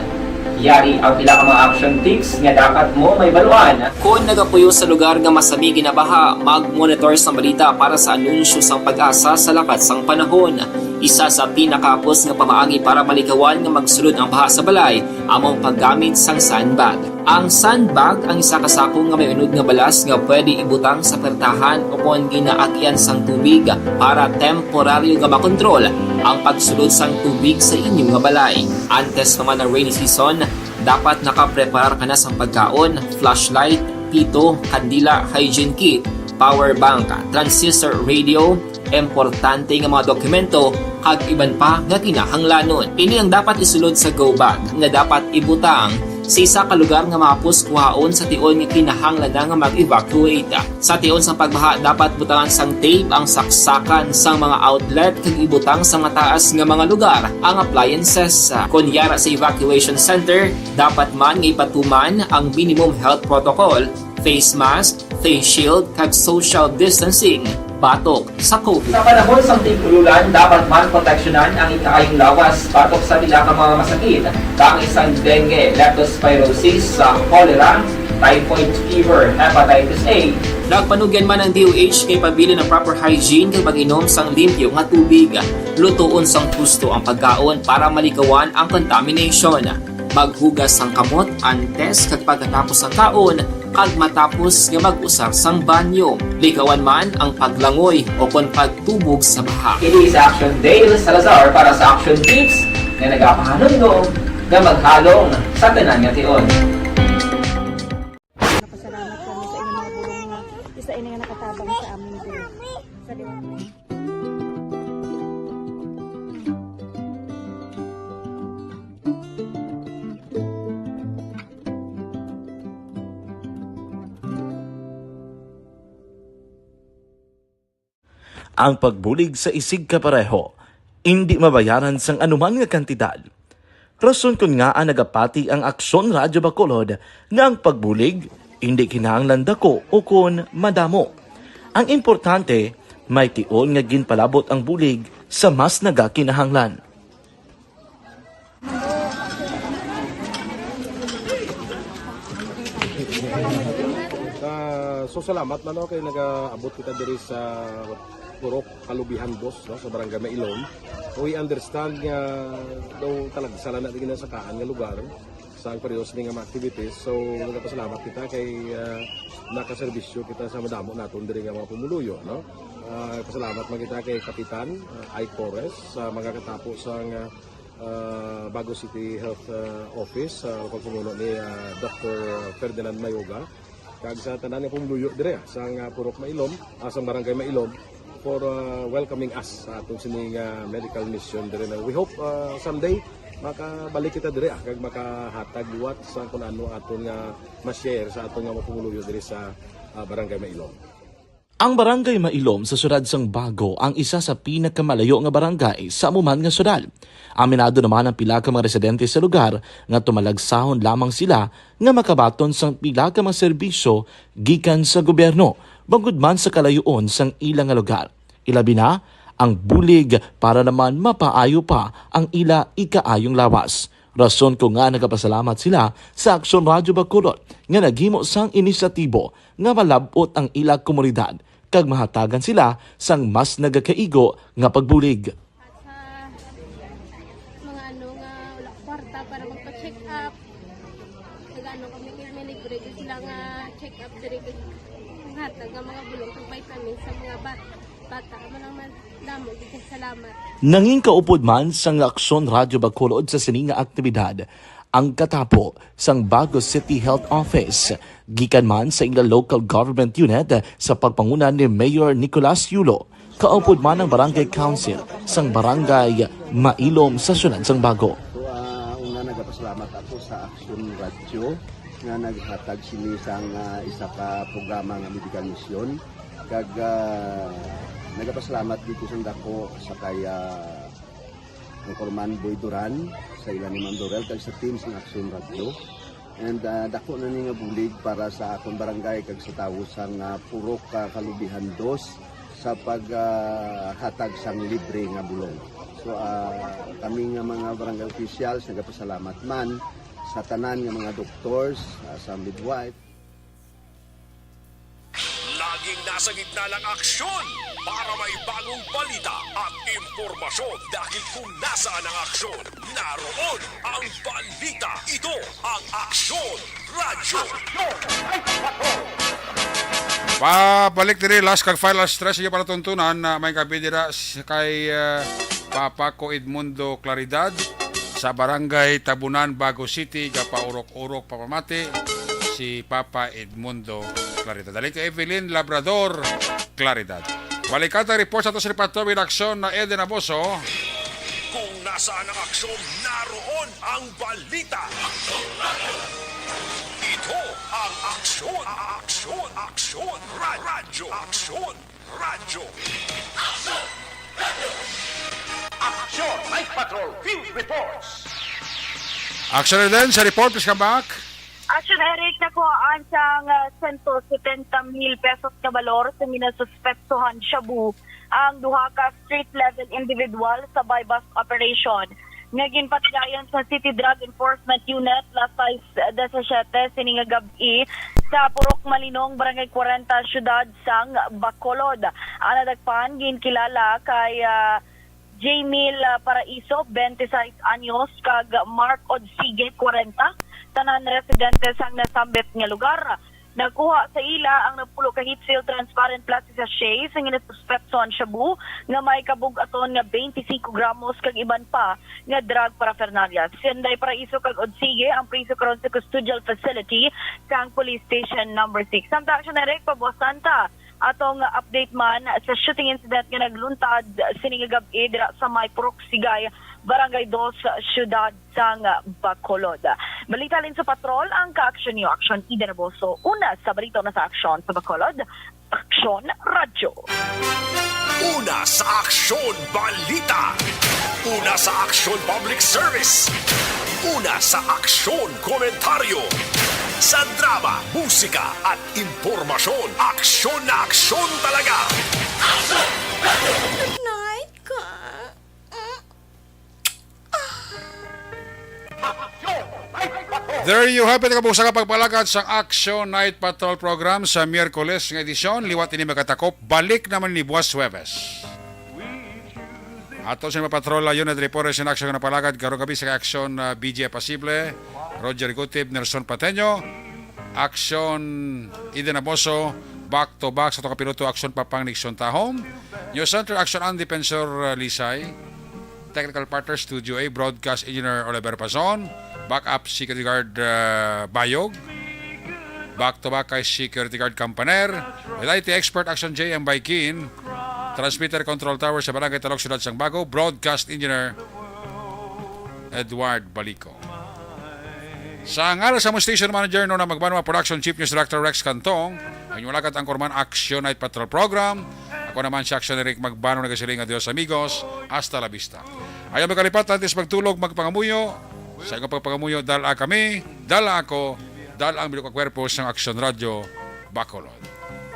Yari ang pila ka mga action tips nga dapat mo may baluan. Kung nagapuyo sa lugar nga masabi ginabaha, mag-monitor sa balita para sa anunsyo sang pag-asa sa lakas sang panahon. Isa sa pinakapos nga pamaagi para malikawan nga magsulod ang baha sa balay, among paggamit sang sandbag. Ang sandbag ang isa ka sako nga may unod nga balas nga pwede ibutang sa pertahan upon ginaagyan sang tubig para temporaryo nga makontrol ang pagsulod sang tubig sa inyong nga balay. Antes naman ng rainy season, dapat nakapreparar ka na sang pagkaon, flashlight, pito, kandila, hygiene kit, power bank, transistor radio, importante nga mga dokumento kag iban pa nga kinahanglanon. Ini ang dapat isulod sa go bag nga dapat ibutang sa isa ka lugar nga mapus kuhaon sa tion nga kinahanglan nga mag-evacuate. Sa tion sa pagbaha dapat butangan sang tape ang saksakan sang mga outlet kag ibutang sa mataas nga mga lugar ang appliances. Kunyara sa evacuation center, dapat man nga ipatuman ang minimum health protocol, face mask, face shield kag social distancing batok sa COVID. Sa panahon sa tig-ululan, dapat man proteksyonan ang ikaayong lawas batok sa pila ka mga masakit. Kang isang dengue, leptospirosis, cholera, typhoid fever, hepatitis A. Nagpanugyan man ang DOH kay pabili ng proper hygiene kay pag-inom sang limpyo nga tubig. Lutuon sang gusto ang pagkaon para malikawan ang contamination. Maghugas sang kamot antes kag pagkatapos ang kaon kag matapos nga mag-usar sang banyo. Likawan man ang paglangoy o kon pagtubog sa baha. Kini sa Action Dale Salazar para sa action tips nga nagapahanundong nga maghalong sa tanan nga tion. Napasalamat kami sa inyong mga bulong nga isa ini nga nakatabang sa amin din. Sa Ang pagbulig sa isig kapareho, hindi mabayaran sang anuman nga kantidad. Rason kun nga ang nagapati ang Aksyon Radyo Bacolod nga ang pagbulig hindi kinahanglan dako o kun madamo. Ang importante, may tion nga ginpalabot ang bulig sa mas nagakinahanglan. So salamat man kay nagaabot kita diri sa Purok Kalubihan Boss no, sa Barangay Mailom. We understand nga daw talaga sala na din sa kaan nga lugar sa periyos ning mga activities. So nagapasalamat kita kay nakaserbisyo kita sa madamo naton diri nga mga pumuluyo no. Pasalamat man kita kay Kapitan I. Torres sa mga katapo sa Bago City Health Office sa pagpumuno ni Dr. Ferdinand Mayoga kag sa tanan nga pumuluyo dire sa Purok Mailom, sa Barangay Mailom for welcoming us sa atong sining medical mission dire. We hope someday makabalik kita dire kag makahatag liwat sa kun ano aton nga ma-share sa aton nga pumuluyo dire sa Barangay Mailom. Ang Barangay Mailom sa syudad sang Bago ang isa sa pinakamalayo nga barangay sa amuman nga syudad. Aminado naman ang pila ka mga residente sa lugar nga tumalagsahon lamang sila nga makabaton sang pila ka mga serbisyo gikan sa gobyerno bangod man sa kalayoon sang ilang nga lugar. Ilabi na ang bulig para naman mapaayo pa ang ila ikaayong lawas. Rason ko nga nagapasalamat sila sa Aksyon Radyo Bacolod nga naghimo sang inisyatibo nga malabot ang ila komunidad kag mahatagan sila sang mas nagakaigo nga pagbulig. Mga ano nga wala kwarta para magpa-check up. Nagano kami kay libre sila nga check up diri hatag nga mga bulong kag vitamin sa mga bata man naman damo di salamat. Nanging kaupod man sang Aksyon Radyo Bacolod sa sining nga aktibidad ang katapo sang Bago City Health Office gikan man sa ilang local government unit sa pagpanguna ni Mayor Nicolas Yulo. Kaupod man ang Barangay Council sang Barangay Mailom sa syudad sang Bago. So una nagapasalamat ako sa Aksyon Radyo nga naghatag sini sang isa ka programa nga medical mission kag nagapasalamat dito sa dako sa kaya ang Corman Boy Duran sa ilan ni Ma'am Dorel kag sa team sa Aksyon Radyo. And dako na ni nga bulig para sa akong barangay kag sa tawo sang Purok Kalubihan 2 sa paghatag sang libre nga bulong. So kami nga mga barangay officials nagapasalamat man sa tanan nga mga doctors, sa midwife. Laging nasa gitna ng aksyon para may bagong balita at impormasyon dahil kung nasaan ang aksyon, naroon ang balita. Ito ang Aksyon Radyo. Pabalik diri last kag final stress iyo para tuntunan na may kabidira kay Papa ko Edmundo Claridad sa Barangay Tabunan, Bago City, Gapaurok-urok Papamati si Papa Edmundo Claridad. Dali kay Evelyn Labrador Claridad. Balikata report sa to si Patrol Aksyon na Eden Aboso. Kung nasaan ang aksyon, naroon ang balita. Ito ang Aksyon, Aksyon, Aksyon Radyo, Aksyon Radyo. Aksyon Radyo. Aksyon Night Patrol Field Reports. Aksyon din sa report, please come back. Action Eric, nakuhaan sang 170,000 pesos na balor sa minasuspetsohan shabu ang duha ka street-level individual sa buy-bust operation. Ngagin patigayon sa City Drug Enforcement Unit lasay 17 sining gabi sa Purok Malinong, Barangay 40, Syudad sang Bacolod. Ang nadagpan ginkilala kay Jamil Paraiso, 26 anyos, kag Mark Odsige, 40, tanan residente sang nasambit nga lugar. Nagkuha sa ila ang napulo ka heat-seal transparent plastic sachet sa ginasuspetson shabu nga may kabug-aton nga 25 gramos kag iban pa nga drug paraphernalia. Sinday Paraiso kag Odsige ang priso karon sa custodial facility sang Police Station number 6. Samtang action Eric Pabosanta atong update man sa shooting incident nga nagluntad sining gabi dira sa may Purok Sigay, Barangay 2, Syudad sang Bacolod. Balita rin sa patrol ang ka-action niyo, Aksyon Eden Aboso. Una sa balita na sa aksyon sa Bacolod, Aksyon Radyo. Una sa Aksyon Balita. Una sa Aksyon Public Service. Una sa Aksyon Komentaryo. Sa drama, musika at impormasyon. Aksyon na aksyon talaga. Night ka. There you have it, kabusa ka pagpalakad sa Action Night Patrol program sa Miyerkules ng edisyon. Liwat ini magatakop, balik naman ni Buwas Huwebes. Ato sa mga patrol yun at reporters in action na palakad karong gabi sa Action BJ Pasible, Roger Gutib, Nelson Pateño, Action Eden Aboso, back to back sa ito kapiloto Action Papang Nixon Tahom, News Center Action Andy Pensor Lisay, Technical Partner Studio A, Broadcast Engineer Oliver Pazon, Backup Security Guard Bayog, back to back kay Security Guard Campaner, with IT Expert Action J M. Baikin, Transmitter Control Tower sa Barangay Talok, Ciudad Sangbago, Broadcast Engineer Edward Balico. Sa ngalan sa mga station manager no na magbanwa Production Chief News Director Rex Cantong, ang inyong ang Korman Action Night Patrol Program. Ako naman si Action Eric Magbano, nagasiling adios amigos, hasta la vista. Ayaw magkalipat, antes magtulog, magpangamuyo. Sa inyong pagpangamuyo, dala kami, dala ako, dala ang bilog kwerpo ng Action Radio Bacolod.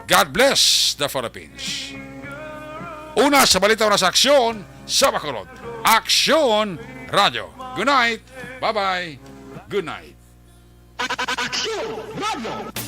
God bless the Philippines. Una sa balita, una sa aksyon sa Bacolod. Action Radio. Good night. Bye-bye. Good night. Action Radio.